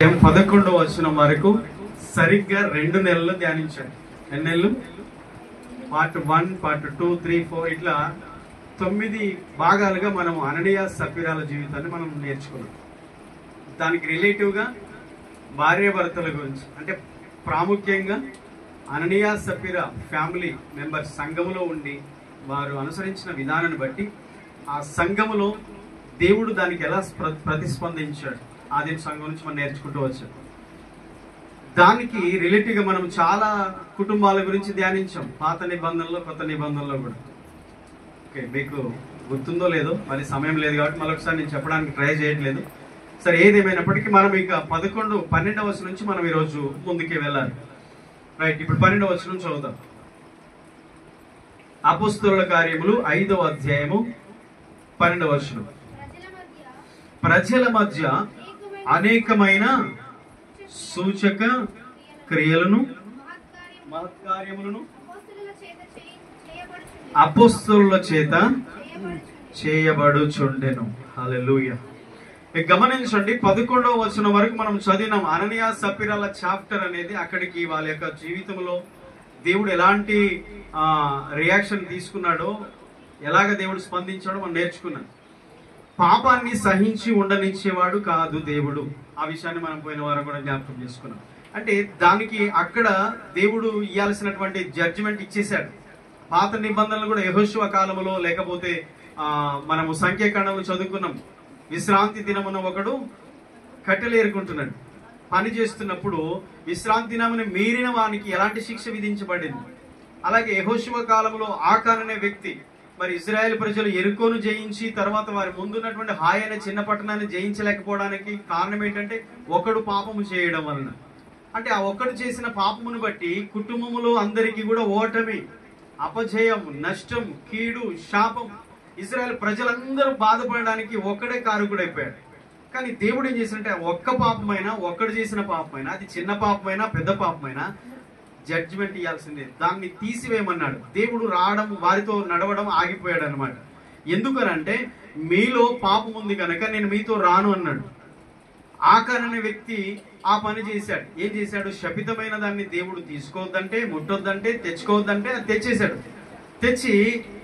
11వ వచనం వరకు సరిగ్గా 2 నెలలు ధ్యానించండి. ఎన్ని నెలలు? పార్ట్ 1, పార్ట్ 2, 3, 4 ఇట్లా 9 భాగాలుగా మనం అననీయ సఫీరాల జీవితాన్ని మనం నేర్చుకున్నాం. దానికి రిలేటివ్గా భార్యాభర్తల గురించి, అంటే ప్రాముఖ్యంగా అననీయ సఫీరా ఫ్యామిలీ మెంబర్స్ సంఘములో ఉండి వారు అనుసరించిన విధానాన్ని బట్టి ఆ సంఘములో దేవుడు దానికి ఎలా ప్రతిస్పందించాడు ఆదిమ సంఘం నుంచి మనం నేర్చుకుంటూ వచ్చాం. దానికి రిలేటివ్గా మనం చాలా కుటుంబాల గురించి ధ్యానించాం, పాత నిబంధనలో కొత్త నిబంధనలో కూడా. ఓకే, మీకు గుర్తుందో లేదో, మరి సమయం లేదు కాబట్టి మరొకసారి నేను చెప్పడానికి ట్రై చేయట్లేదు. సరే, ఏదేమైనప్పటికీ మనం ఇక 11, 12వ వచనం నుంచి మనం ఈరోజు ముందుకే వెళ్ళాలి. రైట్, ఇప్పుడు 12వ వచనం చదువుదాం. అపోస్తలుల కార్యములు 5వ అధ్యాయము 12వ వచనం. ప్రజల మధ్య అనేకమైన సూచక క్రియలను మహత్కార్యములను అపోస్తలుల చేత చేయబడుచుండెను. హల్లెలూయా. గమనించండి, 11వ వచనం వరకు మనం చదివినాం. అననీయ సఫీరాల చాప్టర్ అనేది అక్కడికి వాళ్ళ యొక్క జీవితంలో దేవుడు ఎలాంటి రియాక్షన్ తీసుకున్నాడో, ఎలాగ దేవుడు స్పందించాడో మనం నేర్చుకున్నాం. పాపాన్ని సహించి ఉండనిచ్చేవాడు కాదు దేవుడు. ఆ విషయాన్ని మనం పోయిన వారం కూడా జ్ఞాపకం చేసుకున్నాం. అంటే దానికి అక్కడ దేవుడు ఇవ్వాల్సినటువంటి జడ్జిమెంట్ ఇచ్చేశాడు. పాత నిబంధనలు కూడా యెహోషువ కాలంలో, లేకపోతే మనము సంఖ్యాకాండము చదువుకున్నాం. విశ్రాంతి దినమున ఒకడు కట్టెలు ఏరుకుంటున్నాడు. పని చేస్తున్నప్పుడు విశ్రాంతి దినమున మీరిన వానికి ఎలాంటి శిక్ష విధించబడింది. అలాగే యెహోషువ కాలంలో ఆకాన్ అనే వ్యక్తి, మరి ఇజ్రాయెల్ ప్రజలు యెరికోను జయించి తర్వాత వారి ముందున్నటువంటి హాయ్ అనే చిన్న పట్టణాన్ని జయించలేకపోవడానికి కారణం ఏంటంటే ఒకడు పాపము చేయడం వలన. అంటే ఆ ఒక్కడు చేసిన పాపమును బట్టి కుటుంబములో అందరికీ కూడా ఓటమి, అపజయం, నష్టం, కీడు, శాపం, ఇజ్రాయెల్ ప్రజలందరూ బాధపడడానికి ఒక్కడే కారకుడైపోయాడు. కానీ దేవుడు ఏం చేసినట్టే ఒక్క పాపమైనా, ఒక్కడు చేసిన పాపమైనా, అది చిన్న పాపమైనా పెద్ద పాపమైనా జడ్జిమెంట్ ఇవ్వాల్సిందే. దాన్ని తీసివేయమన్నాడు. దేవుడు రావడం, వారితో నడవడం ఆగిపోయాడు అనమాట. ఎందుకనంటే మీలో పాపం ఉంది కనుక నేను మీతో రాను అన్నాడు. ఆకాన్ అనే వ్యక్తి ఆ పని చేశాడు. ఏం చేశాడు? శపితమైన దాన్ని దేవుడు తీసుకోవద్దంటే, ముట్టొద్దంటే, తెచ్చుకోవద్దంటే అది తెచ్చేశాడు. తెచ్చి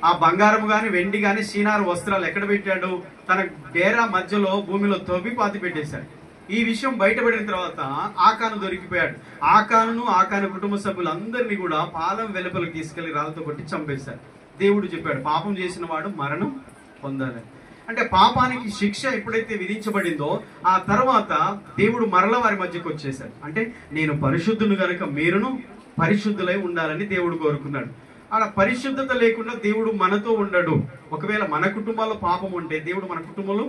ఆ బంగారం గాని వెండి గాని షీనారు వస్త్రాలు ఎక్కడ పెట్టాడు? తన డేరా మధ్యలో భూమిలో తవ్వి పాతి పెట్టేశాడు. ఈ విషయం బయటపడిన తర్వాత ఆకాను దొరికిపోయాడు. ఆకాను కుటుంబ సభ్యులందరినీ కూడా పాలెం వెలుపలకు తీసుకెళ్లి రాళ్ళతో కొట్టి చంపేశారు. దేవుడు చెప్పాడు, పాపం చేసిన వాడు మరణం పొందాలి. అంటే పాపానికి శిక్ష ఎప్పుడైతే విధించబడిందో ఆ తర్వాత దేవుడు మరల వారి మధ్యకు వచ్చేశాడు. అంటే నేను పరిశుద్ధుని గనుక మీరును పరిశుద్ధులై ఉండాలని దేవుడు కోరుకున్నాడు. అలా పరిశుద్ధత లేకుండా దేవుడు మనతో ఉండడు. ఒకవేళ మన కుటుంబాల్లో పాపం ఉంటే దేవుడు మన కుటుంబంలో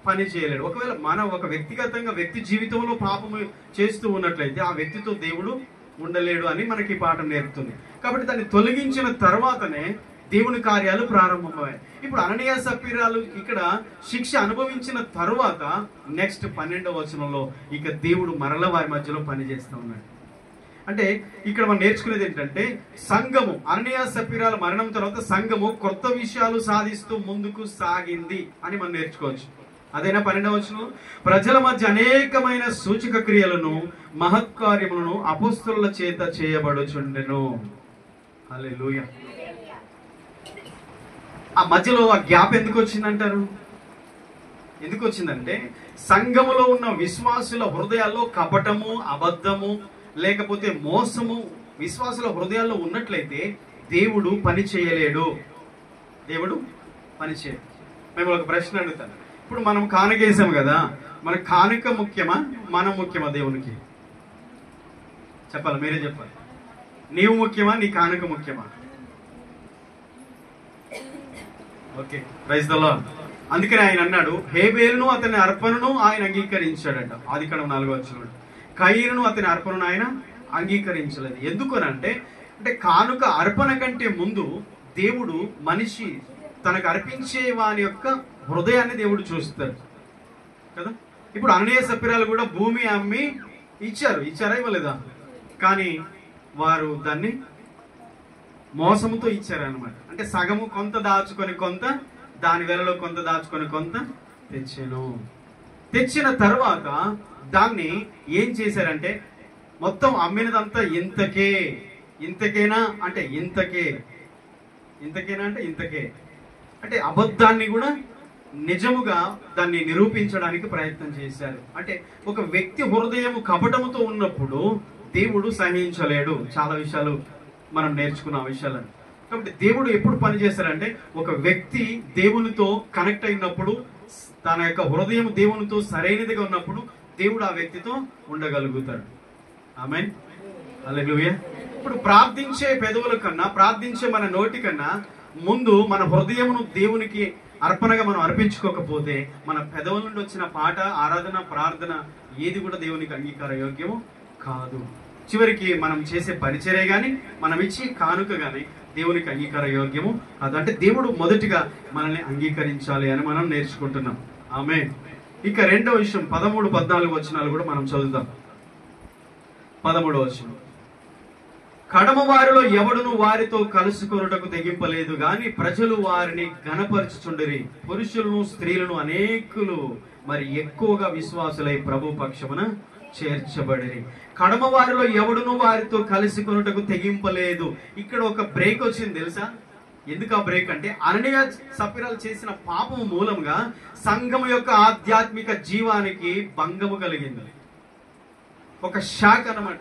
పని చేయలేడు. ఒకవేళ మన ఒక వ్యక్తిగతంగా వ్యక్తి జీవితంలో పాపము చేస్తూ ఉన్నట్లయితే ఆ వ్యక్తితో దేవుడు ఉండలేడు అని మనకి పాఠం నేర్పుతుంది. కాబట్టి దాన్ని తొలగించిన తర్వాతనే దేవుని కార్యాలు ప్రారంభమయ్యాయి. ఇప్పుడు అననీయ సఫీరాలు ఇక్కడ శిక్ష అనుభవించిన తరువాత నెక్స్ట్ 12వ వచనంలో ఇక దేవుడు మరల వారి మధ్యలో పని చేస్తూ ఉన్నాడు. అంటే ఇక్కడ మనం నేర్చుకునేది ఏంటంటే సంఘము అననీయ సఫీరాల మరణం తర్వాత సంఘము కొత్త విషయాలు సాధిస్తూ ముందుకు సాగింది అని మనం నేర్చుకోవచ్చు. అదేనా 12వ వచనం? ప్రజల మధ్య అనేకమైన సూచక క్రియలను మహత్కార్యములను అపోస్తలుల చేత చేయబడుచుండెను. హల్లెలూయా. ఆ మధ్యలో ఆ గ్యాప్ ఎందుకు వచ్చిందంటారు? ఎందుకు వచ్చిందంటే సంఘములో ఉన్న విశ్వాసుల హృదయాల్లో కపటము, అబద్ధము, లేకపోతే మోసము విశ్వాసుల హృదయాల్లో ఉన్నట్లయితే దేవుడు పని చేయలేడు. దేవుడు పని చేయడు. మేము ఒక ప్రశ్న అడుగుతాను. ఇప్పుడు మనం కానుకేసాం కదా, మన కానుక ముఖ్యమా, మనం ముఖ్యమా దేవునికి? చెప్పాలి, మీరే చెప్పాలి. నీవు ముఖ్యమా, నీ కానుక ముఖ్యమా? Okay, praise the Lord. అందుకని ఆయన అన్నాడు, హేబేలును అతని అర్పణను ఆయన అంగీకరించాడట. ఆదికాండం 4వ వచనంలో. కయీనును అతని అర్పణను ఆయన అంగీకరించలేదు. ఎందుకనంటే కానుక అర్పణ కంటే ముందు దేవుడు మనిషి తనకు అర్పించే వాని యొక్క హృదయాన్ని దేవుడు చూస్తాడు కదా. ఇప్పుడు అననీయ సఫీరాలు కూడా భూమి అమ్మి ఇచ్చారా ఇవ్వలేదా? కానీ వారు దాన్ని మోసముతో ఇచ్చారనమాట. అంటే సగము కొంత దాచుకొని కొంత, దాని వెలలో కొంత దాచుకొని కొంత తెచ్చాను. తెచ్చిన తర్వాత దాన్ని ఏం చేశారంటే మొత్తం అమ్మినదంతా ఇంతకేనా అంటే ఇంతకేనా అంటే ఇంతకే అంటే అబద్ధాన్ని కూడా నిజముగా దాన్ని నిరూపించడానికి ప్రయత్నం చేశారు. అంటే ఒక వ్యక్తి హృదయం కపటముతో ఉన్నప్పుడు దేవుడు సహించలేడు. చాలా విషయాలు మనం నేర్చుకున్న విషయాలను. కాబట్టి దేవుడు ఎప్పుడు పనిచేస్తారంటే ఒక వ్యక్తి దేవునితో కనెక్ట్ అయినప్పుడు, తన యొక్క హృదయం దేవునితో సరైనదిగా ఉన్నప్పుడు దేవుడు ఆ వ్యక్తితో ఉండగలుగుతాడు. ఆమేన్, హల్లెలూయా. ఇప్పుడు ప్రార్థించే పెదవుల కన్నా, ప్రార్థించే మన నోటి కన్నా ముందు మన హృదయమును దేవునికి అర్పణగా మనం అర్పించుకోకపోతే మన పెదవుల నుండి వచ్చిన పాట, ఆరాధన, ప్రార్థన ఏది కూడా దేవునికి అంగీకార యోగ్యము కాదు. చివరికి మనం చేసే పరిచర్య గాని, మనం ఇచ్చే కానుక గాని దేవునికి అంగీకార యోగ్యము కాదు. అంటే దేవుడు మొదటిగా మనల్ని అంగీకరించాలి అని మనం నేర్చుకుంటున్నాం. ఆమేన్. ఇక రెండవ విషయం 13, 14 వచనాలు కూడా మనం చదువుతాం. 13వ వచనం, కడమ వారిలో ఎవడును వారితో కలుసుకొనుటకు తెగింపలేదు గాని ప్రజలు వారిని ఘనపరచుచుండిరి. పురుషులను స్త్రీలను అనేకులు మరి ఎక్కువగా విశ్వాసులై ప్రభు పక్షమున చేర్చబడిరి. కడమ వారిలో ఎవడును వారితో కలుసుకొనుటకు తెగింపలేదు. ఇక్కడ ఒక బ్రేక్ వచ్చింది తెలుసా? ఎందుకు ఆ బ్రేక్ అంటే అననీయ సప్పిరాలు చేసిన పాపము మూలంగా సంఘం యొక్క ఆధ్యాత్మిక జీవానికి భంగము కలిగింది. ఒక షాక్ అన్నమాట.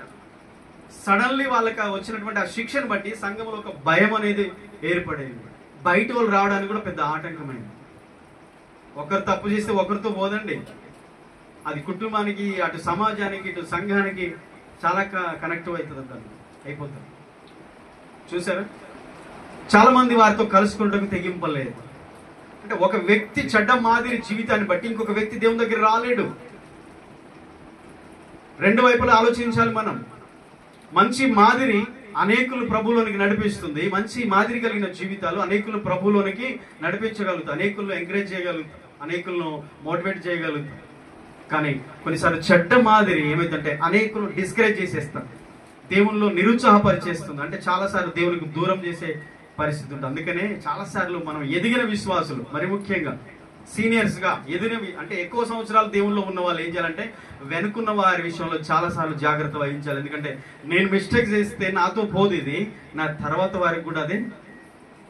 సడన్లీ వాళ్ళకి వచ్చినటువంటి ఆ శిక్షను బట్టి సంఘంలో ఒక భయం అనేది ఏర్పడేది. బయట వాళ్ళు రావడానికి కూడా పెద్ద ఆటంకమైంది. ఒకరు తప్పు చేస్తే ఒకరితో పోదండి, అది కుటుంబానికి, అటు సమాజానికి, ఇటు సంఘానికి చాలా కనెక్టివ్ అవుతుంది, అయిపోతుంది. చూసారా, చాలా మంది వారితో కలుసుకుంటూ తెగింపలేదు. అంటే ఒక వ్యక్తి చెడ్డ మాదిరి జీవితాన్ని బట్టి ఇంకొక వ్యక్తి దేవుని దగ్గర రాలేడు. రెండు వైపులా ఆలోచించాలి మనం. మంచి మాదిరి అనేకులు ప్రభువులోనికి నడిపిస్తుంది. మంచి మాదిరి కలిగిన జీవితాలు అనేకులు ప్రభువులోనికి నడిపించగలుగుతాయి, అనేకులను ఎంకరేజ్ చేయగలుగుతాయి, అనేకులను మోటివేట్ చేయగలుగుతాయి. కానీ కొన్నిసార్లు చెడ్డ మాదిరి ఏమైందంటే అనేకులు డిస్కరేజ్ చేసేస్తాం, దేవునిలో నిరుత్సాహపరిచేస్తుంది. అంటే చాలాసార్లు దేవునికి దూరం చేసే పరిస్థితి ఉంటుంది. అందుకనే చాలాసార్లు మనం ఎదిగిన విశ్వాసులు, మరి ముఖ్యంగా సీనియర్స్ గా ఎదిగినవి అంటే ఎక్కువ సంవత్సరాలు దేవుల్లో ఉన్న వాళ్ళు ఏం చేయాలంటే వెనుకున్న వారి విషయంలో చాలా సార్లు జాగ్రత్త వహించాలి. ఎందుకంటే నేను మిస్టేక్ చేస్తే నాతో పోదు, ఇది నా తర్వాత వారికి కూడా అదే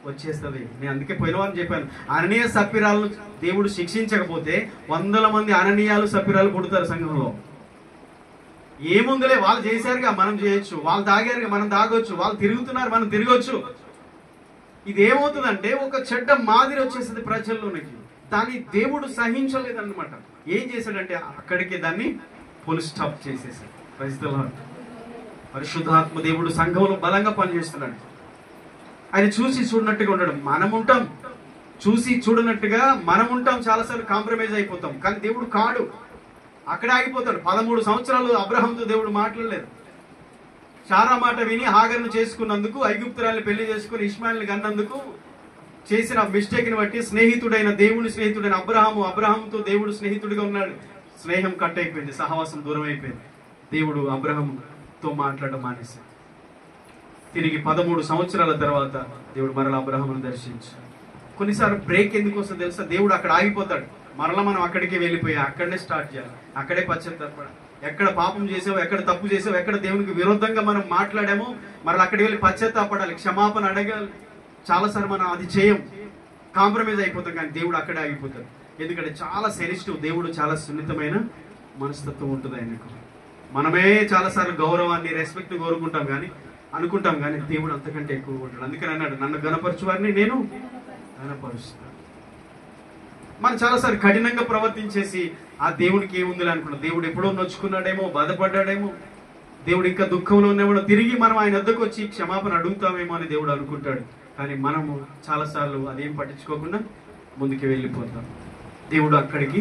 వచ్చేస్తుంది. నేను అందుకే పోయిన వారిని చెప్పాను, అననీయ సప్పిరాలను దేవుడు శిక్షించకపోతే 100 మంది అననీయాలు సప్పిరాలు పుడతారు సంఘంలో. ఏముందిలే, వాళ్ళు చేశారుగా మనం చేయొచ్చు, వాళ్ళు తాగారుగా మనం తాగొచ్చు, వాళ్ళు తిరుగుతున్నారు మనం తిరగొచ్చు. ఇది ఏమవుతుందంటే ఒక చెడ్డ మాదిరి వచ్చేస్తుంది ప్రజల్లోనికి. దాన్ని దేవుడు సహించలేదన్నమాట. ఏం చేశాడంటే అక్కడికి దాన్ని ఫుల్ స్టాప్ చేసేసాడు. పరిశుద్ధాత్మ దేవుడు సంఘంలో బలంగా పనిచేస్తున్నాడు. ఆయన చూసి చూడనట్టుగా ఉండడం. మనం ఉంటాం చూసి చూడనట్టుగా, మనం ఉంటాం చాలాసార్లు కాంప్రమైజ్ అయిపోతాం. కానీ దేవుడు కాడు, అక్కడే ఆగిపోతాడు. 13 సంవత్సరాలు అబ్రహాంతో దేవుడు మాట్లాడలేదు. శారా మాట విని హాగర్ను చేసుకున్నందుకు, ఐగుప్తురాల్ని పెళ్లి చేసుకుని ఇష్మాయిల్ని కన్నందుకు చేసిన మిస్టేక్ ని బట్టి స్నేహితుడైన దేవుని స్నేహితుడైన అబ్రహాముతో దేవుడు స్నేహితుడిగా ఉన్నాడు. స్నేహం కట్ అయిపోయింది, సహవాసం దూరం అయిపోయింది. దేవుడు అబ్రహాముతో మాట్లాడడం మానేశాడు. తిరిగి 13 సంవత్సరాల తర్వాత దేవుడు మరలా అబ్రహామును దర్శించాడు. కొన్నిసార్లు బ్రేక్ ఎందుకు వస్తుంది తెలుసా? దేవుడు అక్కడ ఆగిపోతాడు, మరలా మనం అక్కడికి వెళ్ళిపోయి అక్కడనే స్టార్ట్ చేయాలి, అక్కడే పశ్చాత్తాపడాలి. ఎక్కడ పాపం చేసావు, ఎక్కడ తప్పు చేసావు, ఎక్కడ దేవునికి విరుద్ధంగా మనం మాట్లాడామో మరలా అక్కడికి వెళ్ళి పశ్చాత్తాపడాలి, క్షమాపణ అడగాలి. చాలాసార్లు మనం అది చేయం, కాంప్రమైజ్ అయిపోతాం. కానీ దేవుడు అక్కడే ఆగిపోతాడు. ఎందుకంటే చాలా సెన్సిటివ్, దేవుడు చాలా సున్నితమైన మనస్తత్వం ఉంటుంది ఆయనకు. మనమే చాలాసార్లు గౌరవాన్ని, రెస్పెక్ట్ కోరుకుంటాం కానీ అనుకుంటాం, కానీ దేవుడు అంతకంటే ఎక్కువ ఉంటాడు. అందుకని అన్నాడు, నన్ను గణపరచు వారిని నేను గణపరుస్తాను. మనం చాలాసార్లు కఠినంగా ప్రవర్తించేసి ఆ దేవుడికి ఏముంది అనుకున్నాం. దేవుడు ఎప్పుడో నొచ్చుకున్నాడేమో, బాధపడ్డాడేమో, దేవుడు ఇంకా దుఃఖంలో ఉన్నవాడు, తిరిగి మనం ఆయన వద్దకు వచ్చి క్షమాపణ అడుగుతామేమో అని దేవుడు అనుకుంటాడు. కానీ మనము చాలాసార్లు అదేం పట్టించుకోకుండా ముందుకు వెళ్ళిపోతాం. దేవుడు అక్కడికి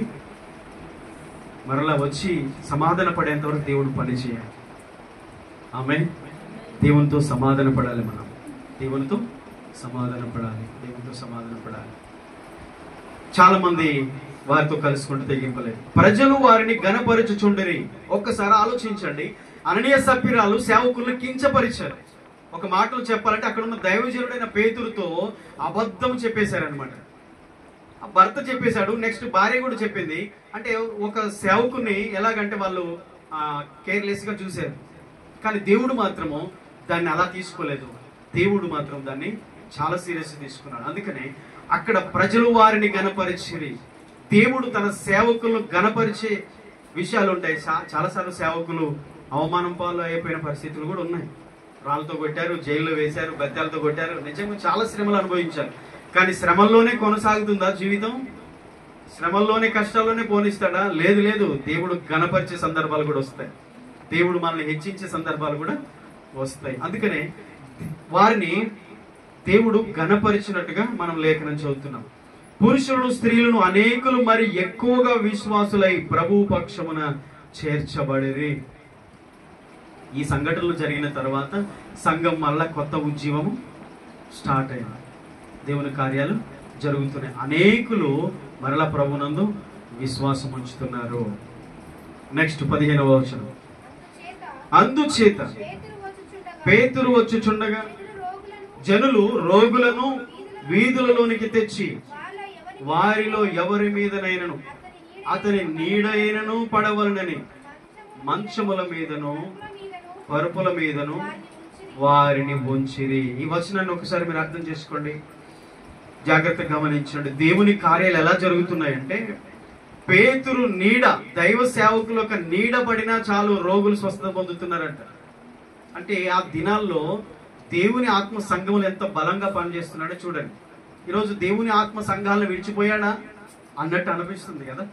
మరలా వచ్చి సమాధాన పడేంత వరకు దేవుడు పని చేయాలి. ఆమేన్. దేవునితో సమాధాన పడాలి, మనం దేవునితో సమాధాన పడాలి, దేవునితో సమాధాన పడాలి. చాలా మంది వారితో కలుసుకుంటూ తెగింపలేదు. ప్రజలు వారిని ఘనపరచుచుండిరి. ఒక్కసారి ఆలోచించండి, అననీయ సప్పిరాలు సేవకులను కించపరిచారు. ఒక మాటలు చెప్పాలంటే అక్కడ ఉన్న దైవజనుడైన పేతురుతో అబద్ధం చెప్పేశారనమాట. భర్త చెప్పేశాడు, నెక్స్ట్ భార్య కూడా చెప్పింది. అంటే ఒక సేవకుని ఎలాగంటే వాళ్ళు కేర్లెస్ గా చూశారు. కానీ దేవుడు మాత్రము దాన్ని అలా తీసుకోలేదు. దేవుడు మాత్రం దాన్ని చాలా సీరియస్ తీసుకున్నాడు. అందుకనే అక్కడ ప్రజలు వారిని గణపరిచిరి. దేవుడు తన సేవకులను గణపరిచే విషయాలు ఉంటాయి. చాలాసార్లు సేవకులు అవమానం పాలు అయిపోయిన పరిస్థితులు కూడా ఉన్నాయి. రాళ్ళతో కొట్టారు, జైల్లో వేశారు, బెత్తాలతో కొట్టారు, నిజంగా చాలా శ్రమలు అనుభవించారు. కానీ శ్రమల్లోనే కొనసాగుతుందా జీవితం? శ్రమల్లోనే కష్టాల్లోనే పోనిస్తాడా? లేదు లేదు. దేవుడు గణపరిచే సందర్భాలు కూడా వస్తాయి. దేవుడు మనల్ని హెచ్చించే సందర్భాలు కూడా వస్తాయి. అందుకనే వారిని దేవుడు గణపరిచినట్టుగా మనం లేఖనం చదువుతున్నాం. పురుషులను స్త్రీలను అనేకులు మరి ఎక్కువగా విశ్వాసులై ప్రభు పక్షమున చేర్చబడిరి. ఈ సంఘటనలు జరిగిన తర్వాత సంఘం మళ్ళా కొత్త ఉద్యమము స్టార్ట్ అయింది. దేవుని కార్యాలు జరుగుతున్నాయి. అనేకులు మరలా ప్రభునందు విశ్వాసం ఉంచుతున్నారు. నెక్స్ట్ 15వ వచనం. అందుచేత పేతురు వచ్చుచుండగా జనులు రోగులను వీధులలోనికి తెచ్చి వారిలో ఎవరి మీదనైనను అతని నీడైనను పడవలనని మంచముల మీదను పరుపుల మీదను వారిని ఉంచిరి. ఈ వచనాన్ని ఒకసారి మీరు అర్థం చేసుకోండి, జాగ్రత్తగా గమనించండి. దేవుని కార్యాలు ఎలా జరుగుతున్నాయంటే, పేతురు నీడ, దైవ సేవకుల యొక్క నీడ పడినా చాలు రోగులు స్వస్థత పొందుతున్నారంట. అంటే ఆ దినాల్లో దేవుని ఆత్మ సంఘములు ఎంత బలంగా పనిచేస్తున్నాడో చూడండి. ఈరోజు దేవుని ఆత్మ సంఘాలను విడిచిపోయాడా అన్నట్టు అనిపిస్తుంది కదా.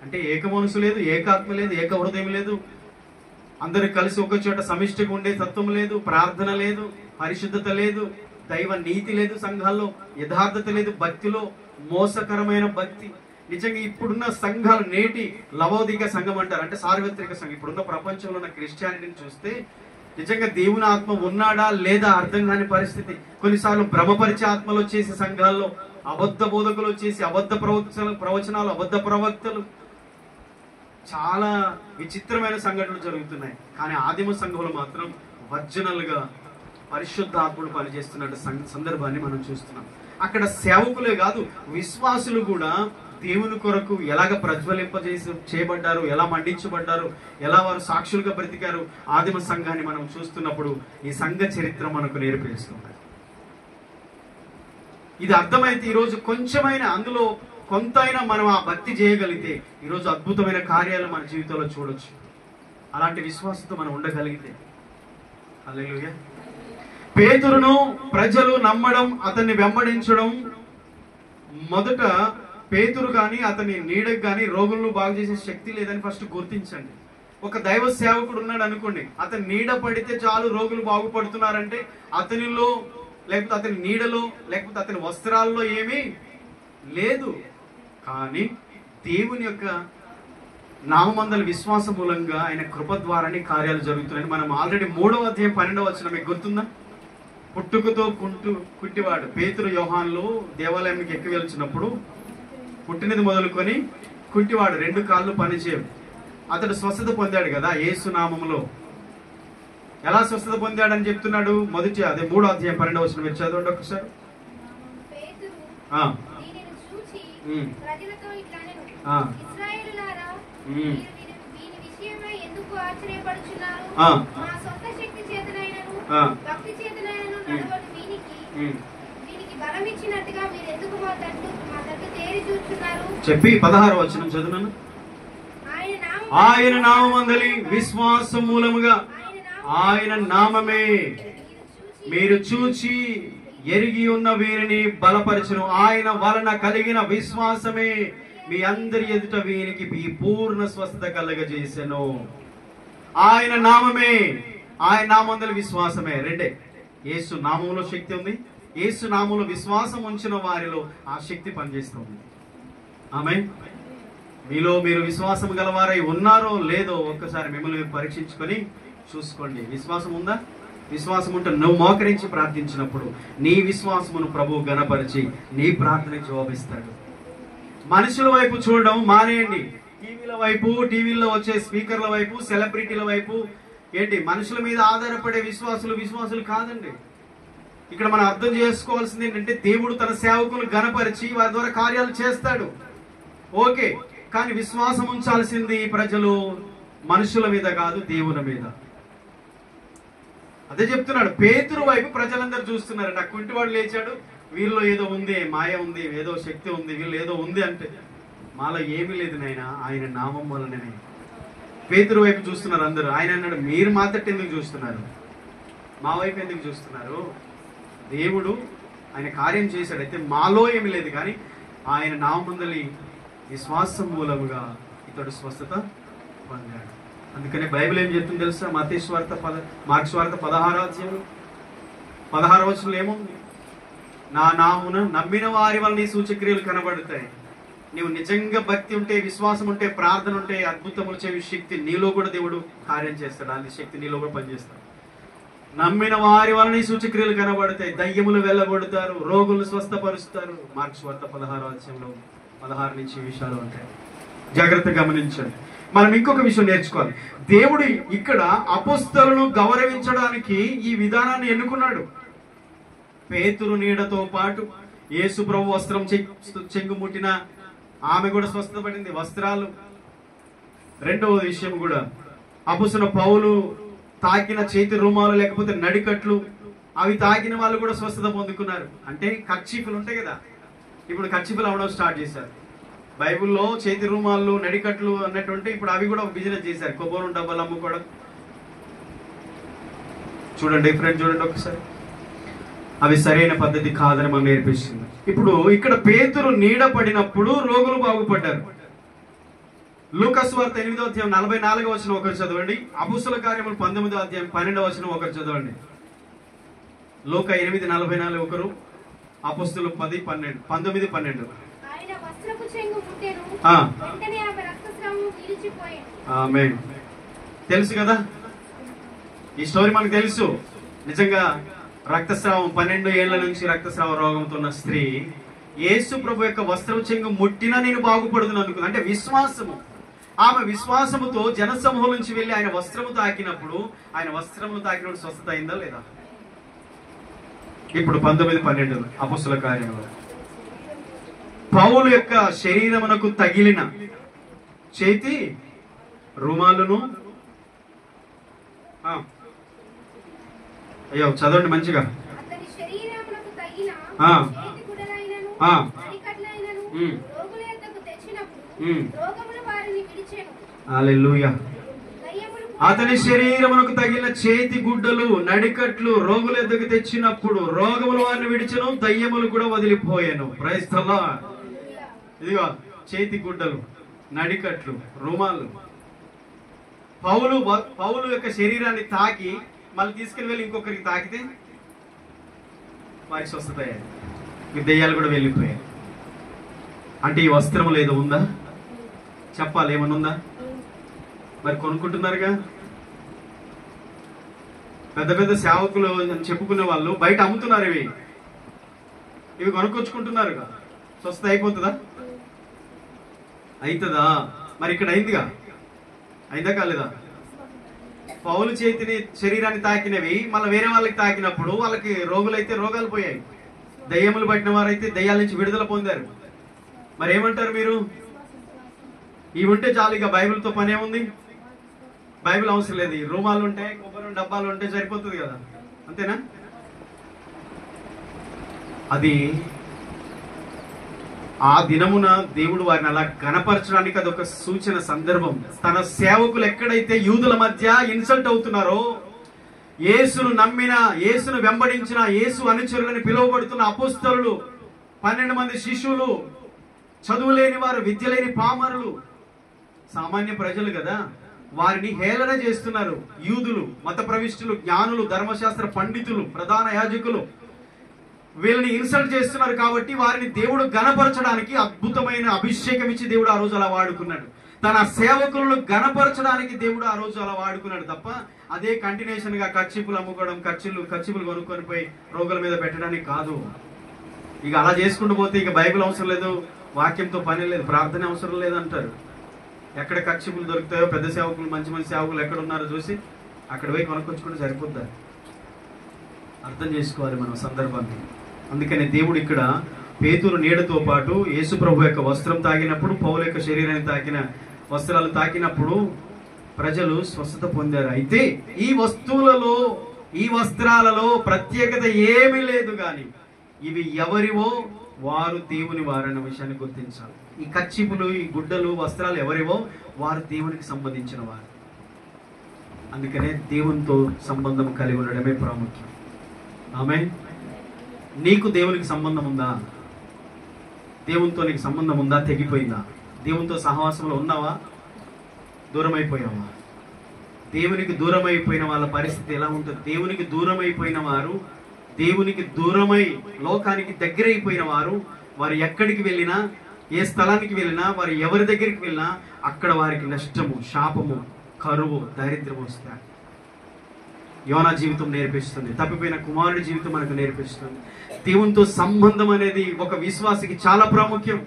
అంటే ఏక మనసు లేదు, ఏకాత్మ లేదు, ఏక హృదయం లేదు, అందరు కలిసి ఒక చోట సమిష్టిగా ఉండే తత్వం లేదు, ప్రార్థన లేదు, పరిశుద్ధత లేదు, దైవ నీతి లేదు, సంఘాల్లో యథార్థత లేదు, భక్తిలో మోసకరమైన భక్తి. నిజంగా ఇప్పుడున్న సంఘాలు నేటి లవోదిక సంఘం అంటారు, అంటే సార్వత్రిక సంఘం. ఇప్పుడున్న ప్రపంచంలో ఉన్న క్రిస్టియానిటీని చూస్తే నిజంగా దేవుని ఆత్మ ఉన్నాడా లేదా అర్థం కాని పరిస్థితి. కొన్నిసార్లు భ్రమపరిచే ఆత్మలు వచ్చేసి సంఘాల్లో, అబద్ధ బోధకులు వచ్చేసి అబద్ధ ప్రవచనాలు, అబద్ధ ప్రవక్తలు, చాలా విచిత్రమైన సంఘటనలు జరుగుతున్నాయి. కానీ ఆదిమ సంఘంలో మాత్రం ఒరిజినల్ గా పరిశుద్ధ ఆత్మలు పనిచేస్తున్న సందర్భాన్ని మనం చూస్తున్నాం. అక్కడ సేవకులే కాదు, విశ్వాసులు కూడా దేవుని కొరకు ఎలాగ చేయబడ్డారు, ఎలా మండించబడ్డారు, ఎలా వారు సాక్షులుగా బ్రతికారు, ఆదిమ సంఘాన్ని మనం చూస్తున్నప్పుడు ఈ సంఘ చరిత్ర మనకు నేర్పిస్తుంది. ఇది అర్థమైతే ఈరోజు కొంచెమైనా అందులో కొంతైనా మనం ఆ భక్తి చేయగలిగితే ఈరోజు అద్భుతమైన కార్యాలు మన జీవితంలో చూడొచ్చు. అలాంటి విశ్వాసంతో మనం ఉండగలిగితే. హల్లెలూయా. పేతురును ప్రజలు నమ్మడం, అతన్ని వెంబడించడం. మొదట పేతురు కానీ అతని నీడకు కానీ రోగులను బాగు చేసే శక్తి లేదని ఫస్ట్ గుర్తించండి. ఒక దైవ సేవకుడు ఉన్నాడు అనుకోండి, అతని నీడ పడితే చాలు రోగులు బాగుపడుతున్నారంటే అతనిలో లేకపోతే అతని నీడలో లేకపోతే అతని వస్త్రాల్లో ఏమీ లేదు. కానీ దేవుని యొక్క నామందల విశ్వాస మూలంగా ఆయన కృప ద్వారానే కార్యాలు జరుగుతున్నాయి. మనం ఆల్రెడీ 3వ అధ్యాయం 12వ వచనం మీకు గుర్తుందా? పుట్టుకతో కుట్టివాడు పేతురు యోహాన్లు దేవాలయానికి ఎక్కి వెళ్తున్నప్పుడు పుట్టినది మొదలుకొని కుంటివాడు 2 కాళ్ళు పనిచేయవు. అతడు స్వస్థత పొందాడు కదా యేసు నామములో. ఎలా స్వస్థత పొందాడని చెప్తున్నాడు? మొదటి అదే 3వ అధ్యాయం 12వ వచనం మీరు చదవండి ఒకసారి. చెప్పి 16వ వచనం చదువును. ఆయన నామమందలి విశ్వాసం మూలముగా ఆయన నామమే మీరు చూచి ఎరిగి ఉన్న వీరిని బలపరచును. ఆయన వలన కలిగిన విశ్వాసమే మీ అందరి ఎదుట వీరికి ఈ పూర్ణ స్వస్థత కలగజేసెను. ఆయన నామమే, ఆయన నామందలి విశ్వాసమే. రెండే, యేసు నామంలో శక్తి ఉంది. యేసు నామంలో విశ్వాసం ఉంచిన వారిలో ఆ శక్తి పనిచేస్తుంది. ఆమేన్. మీలో మీరు విశ్వాసం గలవారై ఉన్నారో లేదో ఒక్కసారి మిమ్మల్ని పరీక్షించుకొని చూసుకోండి. విశ్వాసం ఉందా? విశ్వాసం ఉంటే నువ్వు మోకరించి ప్రార్థించినప్పుడు నీ విశ్వాసమును ప్రభువు గణపరిచి నీ ప్రార్థనకు జవాబిస్తాడు. మనుషుల వైపు చూడడం మానేయండి. టీవీల వైపు, టీవీల్లో వచ్చే స్పీకర్ల వైపు, సెలబ్రిటీల వైపు, ఏంటి మనుషుల మీద ఆధారపడే విశ్వాసులు కాదండి. ఇక్కడ మనం అర్థం చేసుకోవాల్సింది ఏంటంటే దేవుడు తన సేవకులు గణపరిచి వారి ద్వారా కార్యాలు చేస్తాడు, ఓకే. కానీ విశ్వాసం ఉంచాల్సింది ప్రజలు మనుషుల మీద కాదు, దేవుని మీద. అదే చెప్తున్నాడు. పేతురు వైపు ప్రజలందరూ చూస్తున్నారు. నాకు కుంటివాడు లేచాడు, వీళ్ళలో ఏదో ఉంది, మాయ ఉంది, ఏదో శక్తి ఉంది, వీళ్ళు ఏదో ఉంది అంటే మాలో ఏమీ లేదు నాయన, ఆయన నామం వలననే. పేతురు వైపు చూస్తున్నారు అందరూ. ఆయన అన్నాడు, మీరు మాతట్టి ఎందుకు చూస్తున్నారు, మా వైపు ఎందుకు చూస్తున్నారు? దేవుడు ఆయన కార్యం చేశాడు, అయితే మాలో ఏమి లేదు, కానీ ఆయన నామందలి విశ్వాసం మూలముగా ఇతడు స్వస్థత పొందాడు. అందుకనే బైబిల్ ఏం చెప్తుంది తెలుసా? మత్తయి సువార్త మార్కు సువార్త 16వ అధ్యాయం 16వ వచనంలో ఏముంది? నా నామున నమ్మిన వారి వల్ల నీ సూచక్రియలు కనబడతాయి. నీవు నిజంగా భక్తి ఉంటే, విశ్వాసం ఉంటే, ప్రార్థన ఉంటే, అద్భుతములు చేసే శక్తి నీలో కూడా దేవుడు కార్యం చేస్తాడు. అది శక్తి నీలో కూడా పనిచేస్తాడు. నమ్మిన వారి వల్ల నీ సూచక్రియలు కనబడతాయి, దయ్యములు వెళ్ళగొడతారు, రోగులు స్వస్థపరుస్తారు. మార్కు సువార్త 16వ అధ్యాయంలో 16 నుంచి విషయాలు ఉంటాయి. జాగ్రత్తగా గమనించండి. మనం ఇంకొక విషయం నేర్చుకోవాలి. దేవుడు ఇక్కడ అపోస్తలులను గౌరవించడానికి ఈ విధానాన్ని ఎన్నుకున్నాడు. పేతురు నీడతో పాటు యేసు ప్రభు వస్త్రం చెంగు ముట్టిన ఆమె కూడా స్వస్థత పడింది, వస్త్రాలు. రెండవ విషయం కూడా, అపోస్తలుడైన పౌలు తాకిన చేతి రుమాలు లేకపోతే నడికట్లు, అవి తాకిన వాళ్ళు కూడా స్వస్థత పొందుకున్నారు. అంటే కర్చీఫ్లు ఉంటాయి కదా, ఇప్పుడు కర్చీఫ్లు అవ్వడం స్టార్ట్ చేశారు. బైబిల్లో చేతి రుమాలు, నడికట్లు అన్నట్టుంటే ఇప్పుడు అవి కూడా బిజినెస్ చేశారు. కొబ్బరి డబ్బాలు అమ్ముకోవడం. చూడండి, డిఫరెంట్ చూడండి ఒకసారి. అవి సరైన పద్ధతి కాదని మనం నేర్పిస్తుంది. ఇప్పుడు ఇక్కడ పేతురు నీడ పడినప్పుడు రోగులు బాగుపడ్డారు. లూకా సువార్త 8వ అధ్యాయం 44వ వచనం ఒకరు చదవండి. అపోస్తలుల కార్యములు 19వ అధ్యాయం 12వ వచనం ఒకరు చదవండి. లూకా 8:44 ఒకరు, అపోస్తలులు 19:12. ఆమేన్. తెలుసు కదా ఈ స్టోరీ, మనకు తెలుసు. నిజంగా రక్తస్రావం 12 ఏళ్ల నుంచి రక్తస్రావ రోగంతో ఉన్న స్త్రీ యేసు ప్రభు యొక్క వస్త్రం చెంగు ముట్టినా నేను బాగుపడుతున్నాను అనుకుంది. అంటే విశ్వాసము. ఆమె విశ్వాసముతో జనసమూహం నుంచి వెళ్ళి ఆయన వస్త్రము తాకినప్పుడు, ఆయన వస్త్రములు తాకినప్పుడు స్వస్థత అయిందా లేదా? ఇప్పుడు 19:12 అపోస్తలుల కార్యములు. పౌలు యొక్క శరీరమునకు తగిలిన చేతి రుమాలును, అయ్యో చదవండి మంచిగా. హల్లెలూయా. అతని శరీరమునకు తగిలిన చేతి గుడ్డలు, నడికట్లు రోగుల ఎద్దకు తెచ్చినప్పుడు రోగములు వారిని విడిచెను, దయ్యములు కూడా వదిలిపోయాను. Praise the lord. ఇదిగో చేతి గుడ్డలు, నడికట్లు, రుమాలు. పౌలు యొక్క శరీరాన్ని తాకి మళ్ళీ తీసుకుని వెళ్ళి ఇంకొకరికి తాకితే వారికి స్వస్థత అయ్యాయి, మీ దెయ్యాలు కూడా వెళ్ళిపోయాయి. అంటే ఈ వస్త్రములు ఏదో ఉందా? చెప్పాలి, ఏమన్నా ఉందా? మరి కొనుక్కుంటున్నారుగా. పెద్ద పెద్ద సేవకులు చెప్పుకునే వాళ్ళు బయట అమ్ముతున్నారు. ఇవి కొనుక్కొచ్చుకుంటున్నారుగా. స్వస్థత అయిపోతుందా? అవుతుందా? మరి ఇక్కడ అయిందిగా. అయిందా కాలేదా? పౌలు చేతిని శరీరాన్ని తాకినవి మళ్ళీ వేరే వాళ్ళకి తాకినప్పుడు వాళ్ళకి రోగులైతే రోగాలు పోయాయి, దయ్యములు పట్టిన వారైతే దయ్యాల నుంచి విడుదల పొందారు. మరి ఏమంటారు మీరు? ఇవి ఉంటే చాలు, ఇక బైబిల్తో పని ఏముంది? బైబిల్ అవసరం లేదు. రూమాలు ఉంటాయి, కొబ్బరి డబ్బాలు ఉంటే సరిపోతుంది కదా, అంతేనా? అది ఆ దినమున దేవుడు వారిని అలా గణపరచడానికి అదొక సూచన సందర్భం. తన సేవకులు ఎక్కడైతే యూదుల మధ్య ఇన్సల్ట్ అవుతున్నారో, యేసును నమ్మిన, యేసును వెంబడించిన, యేసు అనుచరులని పిలువబడుతున్న అపోస్తలులు, 12 మంది శిష్యులు, చదువు లేని వారు, విద్య లేని పామరులు, సామాన్య ప్రజలు కదా, వారిని హేళన చేస్తున్నారు. యూదులు, మత ప్రవిష్టులు, జ్ఞానులు, ధర్మశాస్త్ర పండితులు, ప్రధాన యాజకులు వీళ్ళని ఇన్సల్ట్ చేస్తున్నారు. కాబట్టి వారిని దేవుడు గణపరచడానికి అద్భుతమైన అభిషేకం ఇచ్చి దేవుడు ఆ రోజు అలా వాడుకున్నాడు. తన సేవకులను గణపరచడానికి దేవుడు ఆ రోజు అలా వాడుకున్నాడు తప్ప అదే కంటిన్యూషన్ గా కర్చీపులు అమ్ముకోవడం, కర్చీపులు కొనుక్కొని పోయి రోగుల మీద పెట్టడానికి కాదు. ఇక అలా చేసుకుంటూ పోతే ఇక బైబిల్ అవసరం లేదు, వాక్యంతో పని లేదు, ప్రార్థన అవసరం లేదంటారు. ఎక్కడ కర్చీపులు దొరుకుతాయో, పెద్ద సేవకులు, మంచి మంచి సేవకులు ఎక్కడ ఉన్నారో చూసి అక్కడ పోయి కొనుక్కొచ్చుకుంటే సరిపోద్దా? అర్థం చేసుకోవాలి మనం సందర్భాన్ని. అందుకనే దేవుడు ఇక్కడ పేతురు నీడతో పాటు యేసు ప్రభు యొక్క వస్త్రం తాకినప్పుడు, పౌలు యొక్క శరీరాన్ని తాకిన వస్త్రాలు తాకినప్పుడు ప్రజలు స్వస్థత పొందారు. అయితే ఈ వస్తువులలో, ఈ వస్త్రాలలో ప్రత్యేకత ఏమీ లేదు, కానీ ఇవి ఎవరివో వారు దేవుని వారన్న విషయాన్ని గుర్తించాలి. ఈ కచ్చిపులు, ఈ గుడ్డలు, వస్త్రాలు ఎవరివో వారు దేవునికి సంబంధించిన వారు. అందుకనే దేవునితో సంబంధం కలిగి ఉండడమే ప్రాముఖ్యం. ఆమేన్. నీకు దేవునికి సంబంధం ఉందా? దేవునితో నీకు సంబంధం ఉందా? తెగిపోయిందా? దేవునితో సహవాసంలో ఉన్నావా? దూరం అయిపోయావా? దేవునికి దూరం అయిపోయిన వాళ్ళ పరిస్థితి ఎలా ఉంటుంది? దేవునికి దూరం అయిపోయిన వారు, దేవునికి దూరమై లోకానికి దగ్గరైపోయిన వారు, వారు ఎక్కడికి వెళ్ళినా, ఏ స్థలానికి వెళ్ళినా, వారు ఎవరి దగ్గరికి వెళ్ళినా అక్కడ వారికి నష్టము, శాపము, కరువు, దరిద్రం వస్తాయి. యోనా జీవితం నేర్పిస్తుంది, తప్పిపోయిన కుమారుడి జీవితం మనకు నేర్పిస్తుంది. దేవునితో సంబంధం అనేది ఒక విశ్వాసికి చాలా ప్రాముఖ్యం.